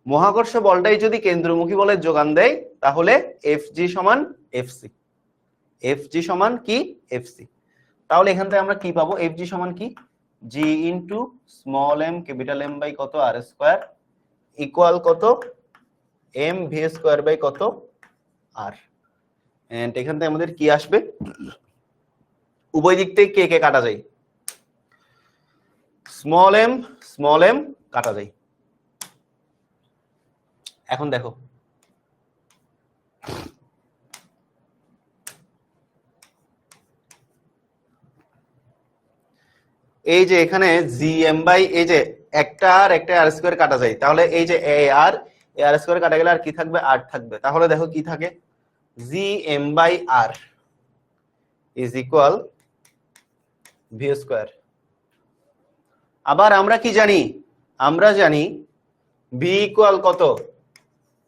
মহাকর্ষ বলটাই যদি কেন্দ্রমুখী বলের যোগান দেয় তাহলে Fg সমান Fc। Fg সমান কি? Fc। তাহলে এখান থেকে আমরা কি পাবো? Fg সমান কি? g into small m capital M by কত r স্কয়ার ইকুয়াল কত? m v স্কয়ার বাই কত r। এন্ড এখান থেকে আমাদের কি আসবে? উভয় দিক থেকে কে কাটা যায়, স্মল m কাটা যায়। এখন দেখো এই যে এখানে gm বাই এই যে একটা আর একটা r স্কয়ার কাটা যায়, তাহলে এই যে আর স্কয়ার কাটা গেলে আর কি থাকবে? r থাকবে। তাহলে দেখো কি থাকে? gm by r is equal v square. আবার আমরা কি জানি? আমরা জানি v ইকুয়াল কত?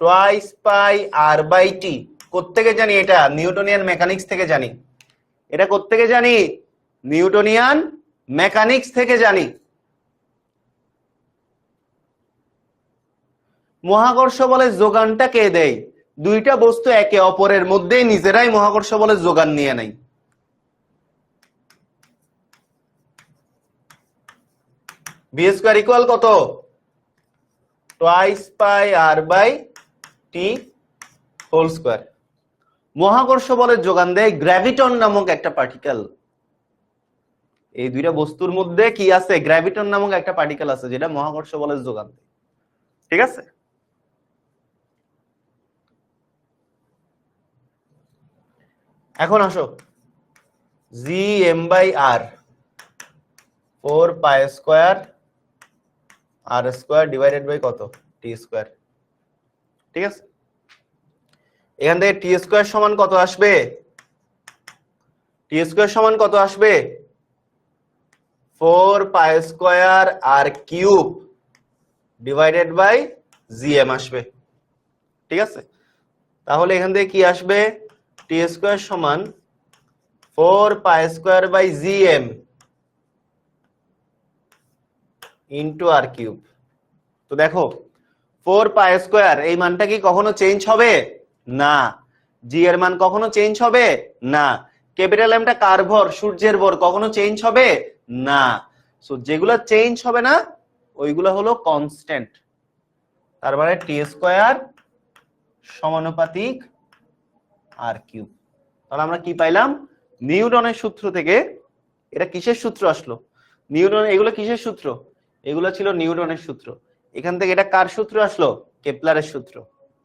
Twice pi r by t। কোত্থেকে জানি এটা? নিউটনিয়ান মেকানিক্স থেকে জানি। এটা কোত্থেকে জানি? নিউটনিয়ান মেকানিক্স থেকে জানি। মহাকর্ষ বলের যোগানটা কে দেয়? দুইটা বস্তু একে অপরের মধ্যে নিজেরাই মহাকর্ষ বলের যোগান নিয়ে নেয়। ভি স্কয়ার ইকুয়াল কত? Twice pi r by t whole square. মহাকর্ষ বলের যোগান দেয় গ্র্যাভিটন নামক একটা পার্টিকেল। এই দুইটা বস্তুর মধ্যে কি আছে? গ্র্যাভিটন নামক একটা পার্টিকেল আছে যেটা মহাকর্ষ বলের যোগান দেয়। ঠিক আছে, এখন আসো gm by r 4 pi square r square divided by কত? t square. ঠিক আছে, এখান থেকে t স্কয়ার সমান কত আসবে? t স্কয়ার সমান কত আসবে? 4 pi square r cube divided by gm আসবে। ঠিক আছে, তাহলে এখান থেকে কি আসবে? t স্কয়ার সমান 4 pi square by gm into r cube. তো দেখো 4 পাই স্কয়ার এই মানটা কি কখনো চেঞ্জ হবে না, জি এর মান কখনো চেঞ্জ হবে না, ক্যাপিটাল এমটা কার ভর, সূর্যের ভর, কখনো চেঞ্জ হবে না। সো যেগুলো চেঞ্জ হবে না ওইগুলো হলো কনস্ট্যান্ট, তার মানে টি স্কয়ার সমানুপাতিক আর কিউব। তাহলে আমরা কি পাইলাম, নিউটনের সূত্র থেকে, এটা কিসের সূত্র আসলো, নিউটন, এগুলো কিসের সূত্র, এগুলো ছিল নিউটনের সূত্র, এখান থেকে এটা কার সূত্র আসলো, কেপলারের সূত্র,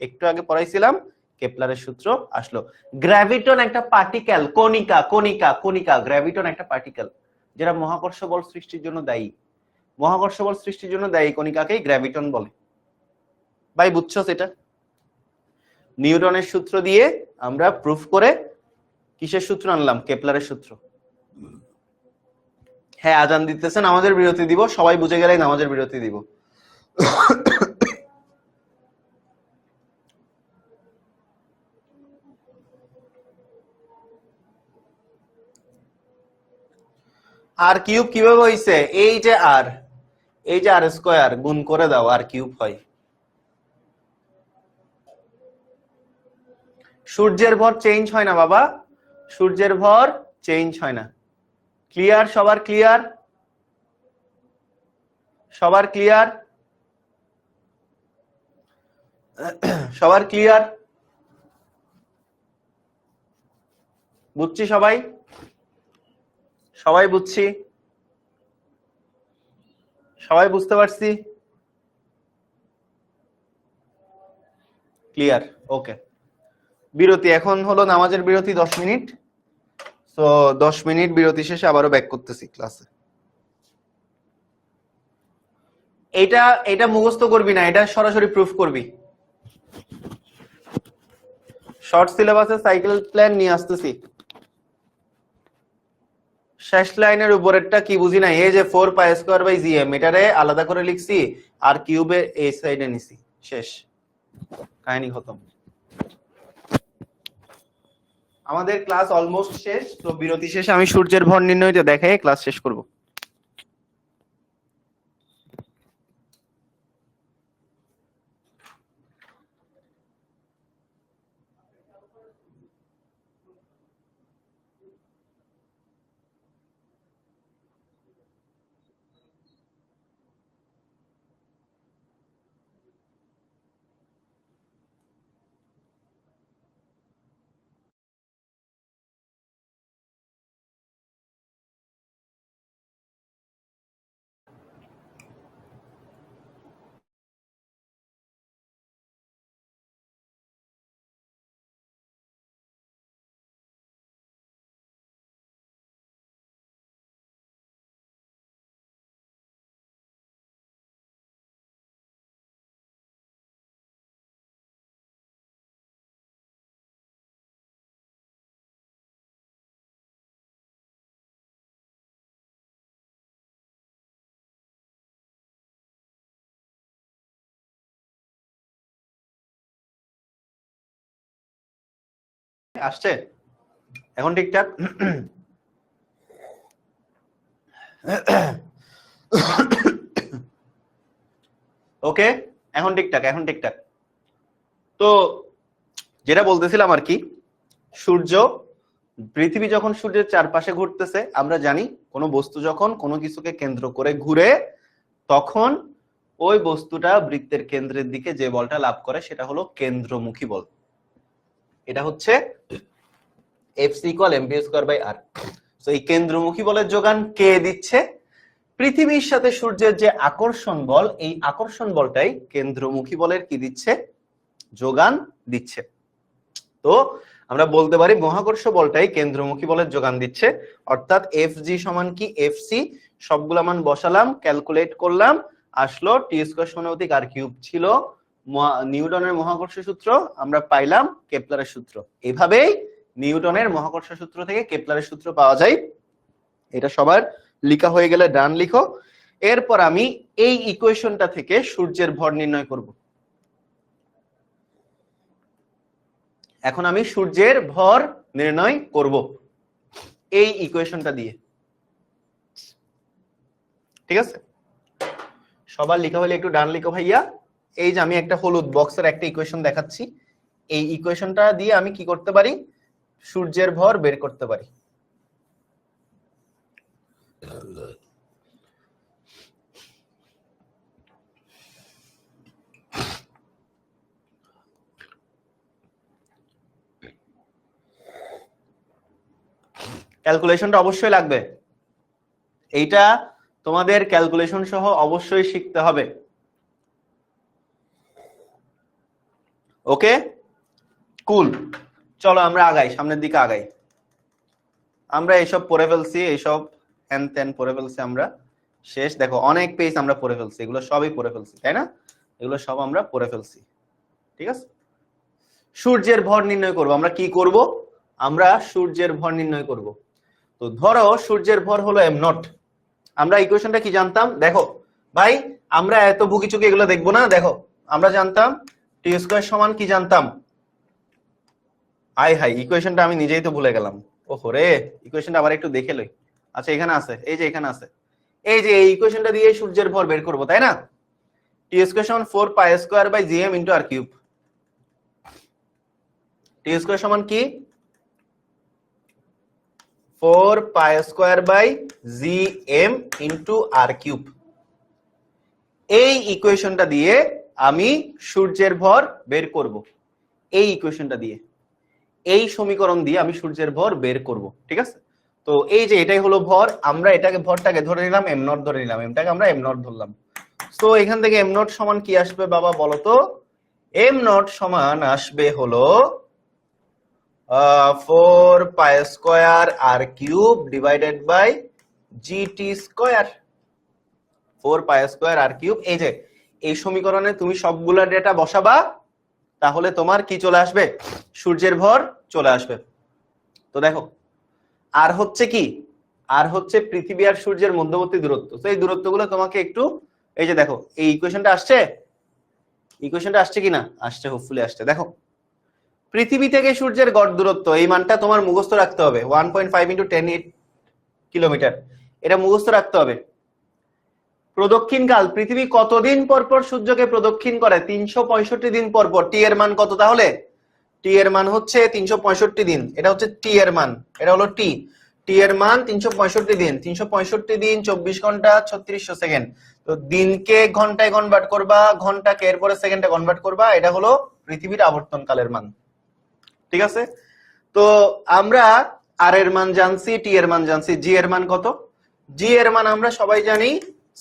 একটু আগে পড়াইছিলাম কেপলারের সূত্র আসলো। গ্র্যাভিটন একটা পার্টিকেল, কণিকা কণিকা কণিকা, গ্র্যাভিটন একটা পার্টিকেল যেটা মহাকর্ষ বল সৃষ্টির জন্য দায়ী, মহাকর্ষ বল সৃষ্টির জন্য দায়ী কণিকাকেই গ্র্যাভিটন বলে। ভাই বুঝছো সেটা? নিউটনের সূত্র দিয়ে আমরা প্রুফ করে কিসের সূত্র আনলাম, কেপলারের সূত্র। হ্যাঁ আজান দিতেছেন, আমাদের বিরতি দিব, সবাই বুঝে গেলেই নামাজের বিরতি দিব। আর কিউব কিভাবে হইছে, এই যে আর, এই যে আর স্কয়ার গুণ করে দাও, আর কিউব হয়। সূর্যের ভর চেঞ্জ হয় না বাবা, সূর্যের ভর চেঞ্জ হয় না। ক্লিয়ার, সবার ক্লিয়ার, সবার ক্লিয়ার, সবার ক্লিয়ার, বুঝছি সবাই, সবাই বুঝছি, সবাই বুঝতে পারছি, ক্লিয়ার, ওকে। বিরতি, এখন হলো নামাজের বিরতি 10 মিনিট। তো 10 মিনিট বিরতি শেষে আবারও ব্যাক করতেছি ক্লাসে। এটা মুখস্থ করবি না, এটা সরাসরি প্রুফ করবি। শর্ট সিলেবাসে সাইকেল প্ল্যান নিয়ে আসতেছি। শেষ লাইনের উপরেরটা কি বুঝি না, এই যে 4 পাই স্কয়ার বাই জিএম, এটারে আলাদা করে লিখছি আর কিউবে এই সাইডে নিছি, শেষ, কাহিনী খতম। আমাদের ক্লাস অলমোস্ট শেষ, তো বিরতি শেষে আমি সূর্যের ভর নির্ণয়টা দেখাই ক্লাস শেষ করব। আসছে এখন ঠিকঠাক? ওকে, এখন ঠিকঠাক, এখন ঠিকঠাক। তো যেটা বলতেছিলাম আর কি, সূর্য, পৃথিবী যখন সূর্যের চারপাশে ঘুরতেছে, আমরা জানি কোনো বস্তু যখন কোনো কিছুকে কেন্দ্র করে ঘুরে, তখন ওই বস্তুটা বৃত্তের কেন্দ্রের দিকে যে বলটা লাভ করে সেটা হলো কেন্দ্রমুখী বল। এটা হচ্ছে Fc = mv²/r। তো এই কেন্দ্রমুখী বলের যোগান কে দিচ্ছে, পৃথিবীর সাথে সূর্যের যে আকর্ষণ বল, এই আকর্ষণ বলটাই কেন্দ্রমুখী বলের কি দিচ্ছে, যোগান দিচ্ছে। তো আমরা বলতে পারি মহাকর্ষ বলটাই কেন্দ্রমুখী বলের যোগান দিচ্ছে, অর্থাৎ Fg সমান কি Fc, সবগুলা মান বসালাম, ক্যালকুলেট করলাম, আসলো t² = r³ ছিল নিউটনের মহাকর্ষ সূত্র, আমরা পাইলাম কেপলারের সূত্র। এইভাবেই নিউটনের মহাকর্ষ সূত্র থেকে কেপলারের সূত্র পাওয়া যায়। এটা সবার লেখা হয়ে গেলে ডান লিখো। এরপর আমি এই ইকুয়েশনটা থেকে সূর্যের ভর নির্ণয় করব। এখন আমি সূর্যের ভর নির্ণয় করব এই ইকুয়েশনটা দিয়ে, ঠিক আছে? সবার লেখা হলে একটু ডান লিখো ভাইয়া। এই যে আমি একটা হলুদ বক্সের একটা ইকুয়েশন দেখাচ্ছি, এই ইকুয়েশনটা দিয়ে আমি কি করতে পারি, সূর্যের ভর বের করতে পারি। ক্যালকুলেশনটা অবশ্যই লাগবে, এইটা তোমাদের ক্যালকুলেশন সহ অবশ্যই শিখতে হবে। ওকে কুল, চলো আমরা আগাই, সামনের দিকে আগাই। আমরা এইসব পড়ে ফেলছি, এইসব হ্যান ত্যান পড়ে ফেলছি আমরা, শেষ। দেখো অনেক পেজ আমরা পড়ে ফেলছি, এগুলো সবই পড়ে ফেলছি, তাই না? এগুলো সব আমরা পড়ে ফেলছি, ঠিক আছে। সূর্যের ভর নির্ণয় করব, আমরা কি করব, আমরা সূর্যের ভর নির্ণয় করব। তো ধরো সূর্যের ভর হলো এম নট, আমরা ইকুয়েশনটা কি জানতাম, দেখো ভাই আমরা এত বুকি চুকি এগুলো দেখবো না। দেখো আমরা জানতাম টি স্কয়ার সমান কি জানতাম, হাই ইকুয়েশনটা আমি নিজেই তো ভুলে গেলাম, ওহো রে, ইকুয়েশনটা আবার একটু দেখে লই। আচ্ছা এখানে আছে, এই যে এখানে আছে, এই যে এই ইকুয়েশনটা দিয়ে সূর্যের ভর বের করব, তাই না? টি স্কয়ার সমান 4 pi square by GM into r cube. T square সমান কি 4 pi square by GM into r cube. এই ইকুয়েশনটা দিয়ে আমি সূর্যের ভর বের করব, এই ইকুয়েশনটা দিয়ে, এই সমীকরণ দিয়ে আমি সূর্যের ভর বের করব, ঠিক আছে। তো এই যে এটাই হলো ভর, আমরা এটাকে ভরটাকে ধরে নিলাম এম নট, ধরে নিলাম এমটাকে আমরা এম নট ধরলাম। তো এখান থেকে এম নট সমান কি আসবে বাবা বলো তো, এম নট সমান আসবে হলো 4 pi square R cube divided by GT square, 4 pi square R cube. এই যে এই সমীকরণে তুমি সবগুলা ডেটা বসাবা, তাহলে তোমার কি চলে আসবে, সূর্যের ভর চলে আসবে। তো দেখো আর হচ্ছে কি, আর হচ্ছে পৃথিবী আর সূর্যের মধ্যবর্তী দূরত্ব। তো এই দূরত্বগুলো তোমাকে একটু, এই যে দেখো এই ইকুয়েশনটা আসছে, ইকুয়েশনটা আসছে কিনা, আসছে, হোপফুলি আসছে। দেখো পৃথিবী থেকে সূর্যের গড় দূরত্ব, এই মানটা তোমার মুখস্থ রাখতে হবে, 1.5 × 10 কিলোমিটার, এটা মুখস্থ রাখতে হবে। প্রদক্ষিণ কাল, পৃথিবী কতদিন পর পর সূর্যকে প্রদক্ষিণ করে, 365 দিন পর পর। টি এর মান কত তাহলে, টি এর মান হচ্ছে 365 দিন, এটা হচ্ছে টি এর মান, এটা হলো টি, টি এর মান 365 দিন, 365 দিন 24 ঘন্টা 3600 সেকেন্ড। তো দিনকে ঘন্টায় কনভার্ট করবা, ঘন্টাকে এরপরে সেকেন্ডে কনভার্ট করবা, এটা হলো পৃথিবীর আবর্তন কালের মান, ঠিক আছে। তো আমরা আর এর মান জানছি, টি এর মান জানছি, জি এর মান কত, জি এর মান আমরা সবাই জানি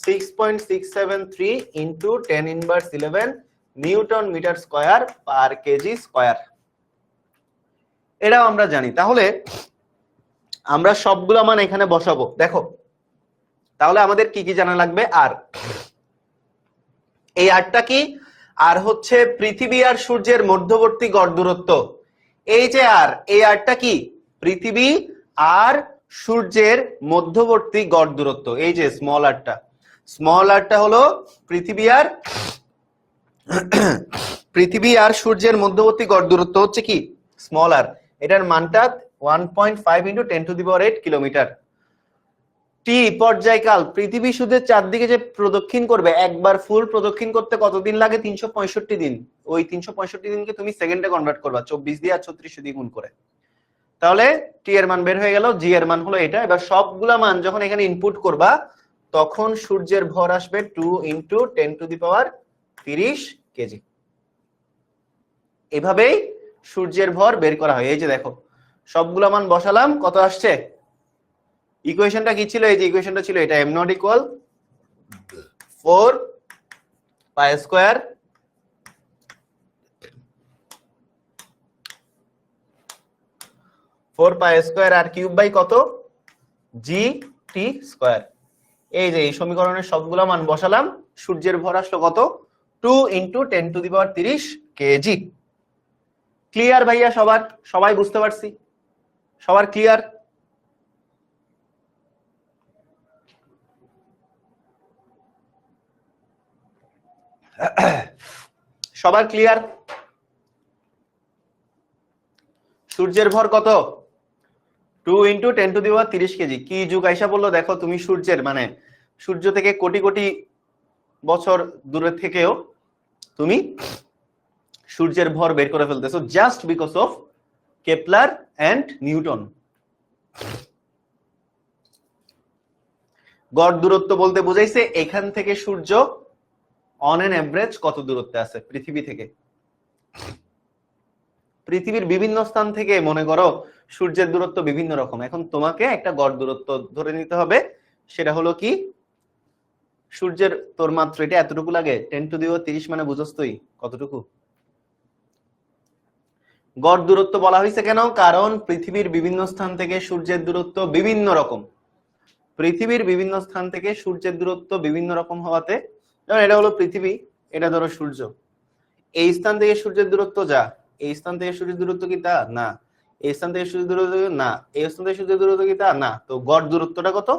6.673 into 10⁻11 newton metre square per KG square, এটাও আমরা জানি। তাহলে আমরা সবগুলো মান এখানে বসাবো। দেখো তাহলে আমাদের কি কি জানা লাগবে, আর এই আরটা কি, আর হচ্ছে পৃথিবী আর সূর্যের মধ্যবর্তী গড় দূরত্ব। এই যে আর, এই আরটা কি, পৃথিবী আর সূর্যের মধ্যবর্তী গড় দূরত্ব। এই যে স্মল আরটা, স্মল আরটা হলো পৃথিবী আর সূর্যের মধ্যবর্তী গড় দূরত্ব হচ্ছে কি স্মল আর, এটার মানটা 1.5 × 10⁸ কিলোমিটার। টি পর্যায়কাল, পৃথিবী সূর্যের চারদিকে যে প্রদক্ষিণ করবে, একবার ফুল প্রদক্ষিণ করতে কতদিন লাগে, 365 দিন। ওই 365 দিনকে তুমি সেকেন্ডে কনভার্ট করবা, 24 দিয়ে আর 3600 দিয়ে গুণ করে, তাহলে টি এর মান বের হয়ে গেল, জি এর মান হলো এটা। এবার সবগুলা মান যখন এখানে ইনপুট করবা, তখন সূর্যের ভর আসবে 2 × 10⁻30 কেজি। এভাবেই সূর্যের ভর বের করা হয়। এই যে দেখো সবগুলা মান বসালাম, কত আসছে, ইকুয়েশনটা কি ছিল, এই যে ইকুয়েশনটা ছিল এটা, m not equal 4 pi square R cube by কত, জি টি স্কয়ার। এই যে এই সমীকরণের সবগুলা মান বসালাম, সূর্যের ভর আসলো কত, 2 × 10⁻30 কেজি। ক্লিয়ার ভাইয়া সবার, সবাই বুঝতে পারছি, সবার ক্লিয়ার? সবার ক্লিয়ার? সূর্যের ভর কত, 2 × 10⁻30 কেজি। কি যুগ আইসা বললো দেখো, তুমি সূর্যের মানে সূর্য থেকে কোটি কোটি বছর দূরে থেকেও তুমি সূর্যের ভর বের করে ফেলতেছো just because of Kepler and Newton. গড় দূরত্ব বলতে বুঝাইছে এখান থেকে সূর্য অন এন এভারেজ কত দূরত্বে আছে পৃথিবী থেকে। পৃথিবীর বিভিন্ন স্থান থেকে মনে করো সূর্যের দূরত্ব বিভিন্ন রকম, এখন তোমাকে একটা গড় দূরত্ব ধরে নিতে হবে। সেটা হলো কি, সূর্যের তোর মাত্র এটা এতটুকু লাগে 10⁻30 মানে বুঝছ তুই কতটুকু। গড় দূরত্ব বলা হয়েছে কেন? কারণ পৃথিবীর বিভিন্ন স্থান থেকে সূর্যের দূরত্ব বিভিন্ন রকম। পৃথিবীর বিভিন্ন স্থান থেকে সূর্যের দূরত্ব বিভিন্ন রকম হওয়াতে, যেমন এটা হলো পৃথিবী, এটা ধরো সূর্য, এই স্থান থেকে সূর্যের দূরত্ব যা, এই স্থান থেকে সূর্যের দূরত্ব কি তা না, এই স্থান থেকে সূর্যের দূরত্ব না, এই স্থান থেকে সূর্যের দূরত্ব কি তা না। তো গড় দূরত্বটা কত?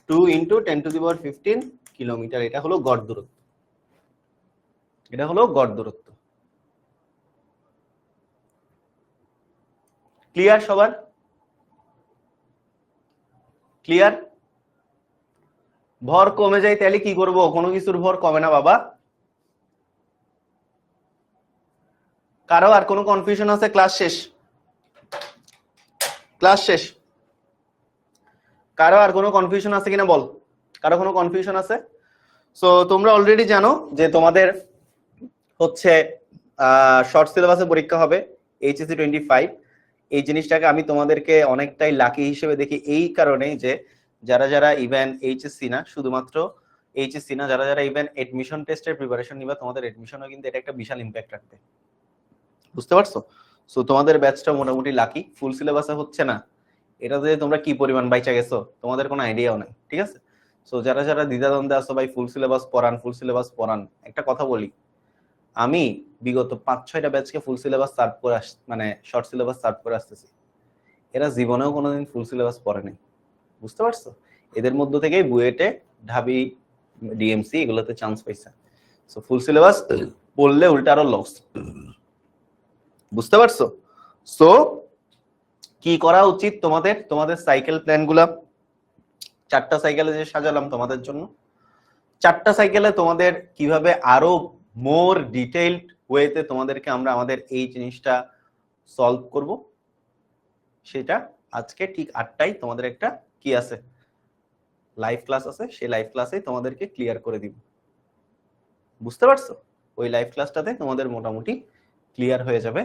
2 × 10⁻15 কিলোমিটার। এটা হলো গড় দূরত্ব, এটা হলো গড় দূরত্ব। ক্লিয়ার সবার? ক্লিয়ার? ভর কমে যায় তাহলে কি করব? কোনো কিছুর ভর কমে না বাবা। কারো আর কোনো কনফিউশন আছে? ক্লাস শেষ, ক্লাস শেষ। কারো আর কোনো কনফিউশন আছে কিনা বল, কারো কোনো কনফিউশন আছে? সো তোমরা অলরেডি জানো যে তোমাদের হচ্ছে শর্ট সিলেবাসে পরীক্ষা হবে HSC 25। এই জিনিসটাকে আমি তোমাদেরকে অনেকটাই লাকি হিসেবে দেখি এই কারণেই যে যারা যারা ইভেন HSC না, শুধুমাত্র HSC না, যারা যারা ইভেন এডমিশন টেস্টের প্রিপারেশন নিবা, তোমাদের এডমিশনও কিন্তু এটা একটা বিশাল ইম্প্যাক্ট রাখবে, বুঝতে পারছো? সো তোমাদের ব্যাচটা মোটামুটি লাকি, ফুল সিলেবাসে হচ্ছে না, এটাতে তোমরা কি পরিমাণ বাইচা গেছো তোমাদের কোনো আইডিয়াও নাই, ঠিক আছে? সো যারা যারা দ্বিধাদ্বন্দ্বে আছো ভাই ফুল সিলেবাস পড়ান, ফুল সিলেবাস পড়ান। একটা কথা বলি, আমি বিগত 5-6টা ব্যাচকে ফুল সিলেবাস সার্ভ করে মানে শর্ট সিলেবাস সার্ভ করে আসতেছি, এরা জীবনেও কোনোদিন ফুল সিলেবাস পড়ে নাই, বুঝতে পারছো? এদের মধ্য থেকেই বুয়েটে, ঢাবি, ডিএমসি এগুলোতে চান্স পাইছে। সো ফুল সিলেবাস পড়লে উল্টা আরো লস, বুঝতে পারছো? সো কি করা উচিত তোমাদের? তোমাদের সাইকেল প্ল্যান গুলা 4টা সাইকেলে যে সাজালাম তোমাদের জন্য, 4টা সাইকেলে তোমাদের কিভাবে আরো মোর ডিটেইলড ওয়েতে তোমাদেরকে আমরা আমাদের এই জিনিসটা সলভ করব, সেটা আজকে ঠিক 8টায় তোমাদের একটা কি আছে, লাইভ ক্লাস আছে, সেই লাইভ ক্লাসে তোমাদেরকে ক্লিয়ার করে দিব, বুঝতে পারছো? ওই লাইভ ক্লাসটাতে তোমাদের মোটামুটি ক্লিয়ার হয়ে যাবে।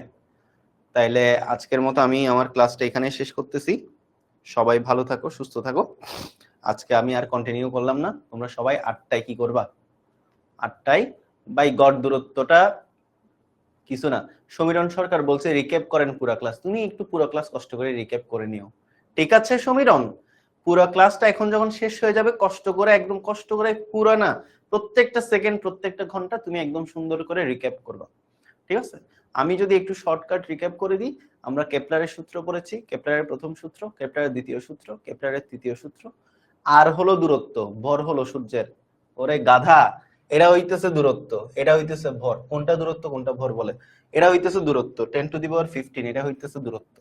তাইলে আজকের মতো আমি আমার ক্লাসটা এখানে শেষ করতেছি। সবাই ভালো থাকো, সুস্থ থাকো। আজকে আমি আর কন্টিনিউ করলাম না, তোমরা সবাই 8টায় কি করবা? 8টায় বাই গড় দূরত্বটা কিছু না, সমীরণ সরকার বলছে রিক্যাপ করেন পুরো ক্লাস। তুমি একটু পুরো ক্লাস কষ্ট করে রিক্যাপ করে নিও, ঠিক আছে সমীরণ? পুরো ক্লাসটা এখন যখন শেষ হয়ে যাবে কষ্ট করে, একদম কষ্ট করে পুরো না, প্রত্যেকটা সেকেন্ড প্রত্যেকটা ঘন্টা তুমি একদম সুন্দর করে রিক্যাপ করবা, ঠিক আছে? আমি যদি একটু শর্টকাট রিক্যাপ করে দিই, আমরা কেপলারের সূত্র পড়েছি, কেপলারের প্রথম সূত্র, কেপলারের দ্বিতীয় সূত্র, কেপলারের তৃতীয় সূত্র, আর হলো দূরত্ব, ভর হলো সূর্যের। ওরে গাধা, এটা হইতেছে দূরত্ব, এটা হইতেছে ভর। কোনটা দূরত্ব কোনটা ভর বলে? এটা হইতেছে দূরত্ব 10⁻15, এটা হইতেছে দূরত্ব,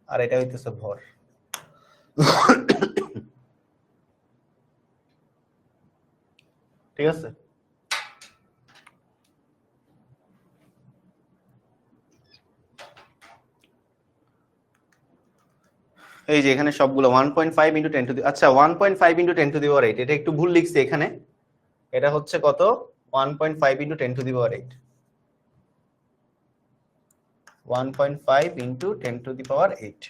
আর এটা হইতেছে ভর। ঠিক আছে? এই যে এখানে সবগুলো 1.5 × 10⁻, আচ্ছা 1.5 × 10⁸, এটা একটু ভুল লিখছি এখানে, এটা হচ্ছে কত? 1.5 × 10⁸, 1.5 × 10⁸।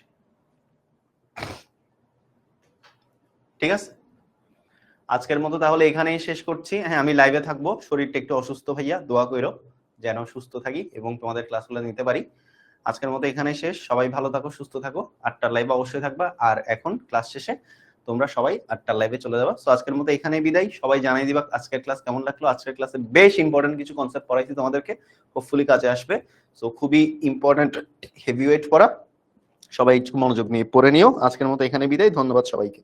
ঠিক আছে, আজকের মতো তাহলে এখানেই শেষ করছি। হ্যাঁ, আমি লাইভে থাকবো, শরীরটা একটু অসুস্থ ভাইয়া, দোয়া কইরো যেন সুস্থ থাকি এবং তোমাদের ক্লাসগুলো নিতে পারি। আজকের মতো এখানেই শেষ, সবাই ভালো থাকো, সুস্থ থাকো। 8টার লাইভে অবশ্যই থাকবা, আর এখন ক্লাস শেষে তোমরা সবাই 8টার লাইভে চলে যাবা। সো আজকের মতো এখানেই বিদায়, সবাই জানিয়ে দিবা আজকের ক্লাস কেমন লাগলো। আজকের ক্লাসে বেশ ইম্পর্টেন্ট কিছু কনসেপ্ট পড়াইছি তোমাদেরকে, হোপফুলি কাজে আসবে। সো খুবই ইম্পর্টেন্ট হেভিওয়েট পড়া, সবাই একটু মনোযোগ নিয়ে পড়ে নিও। আজকের মতো এখানে বিদায়, ধন্যবাদ সবাইকে।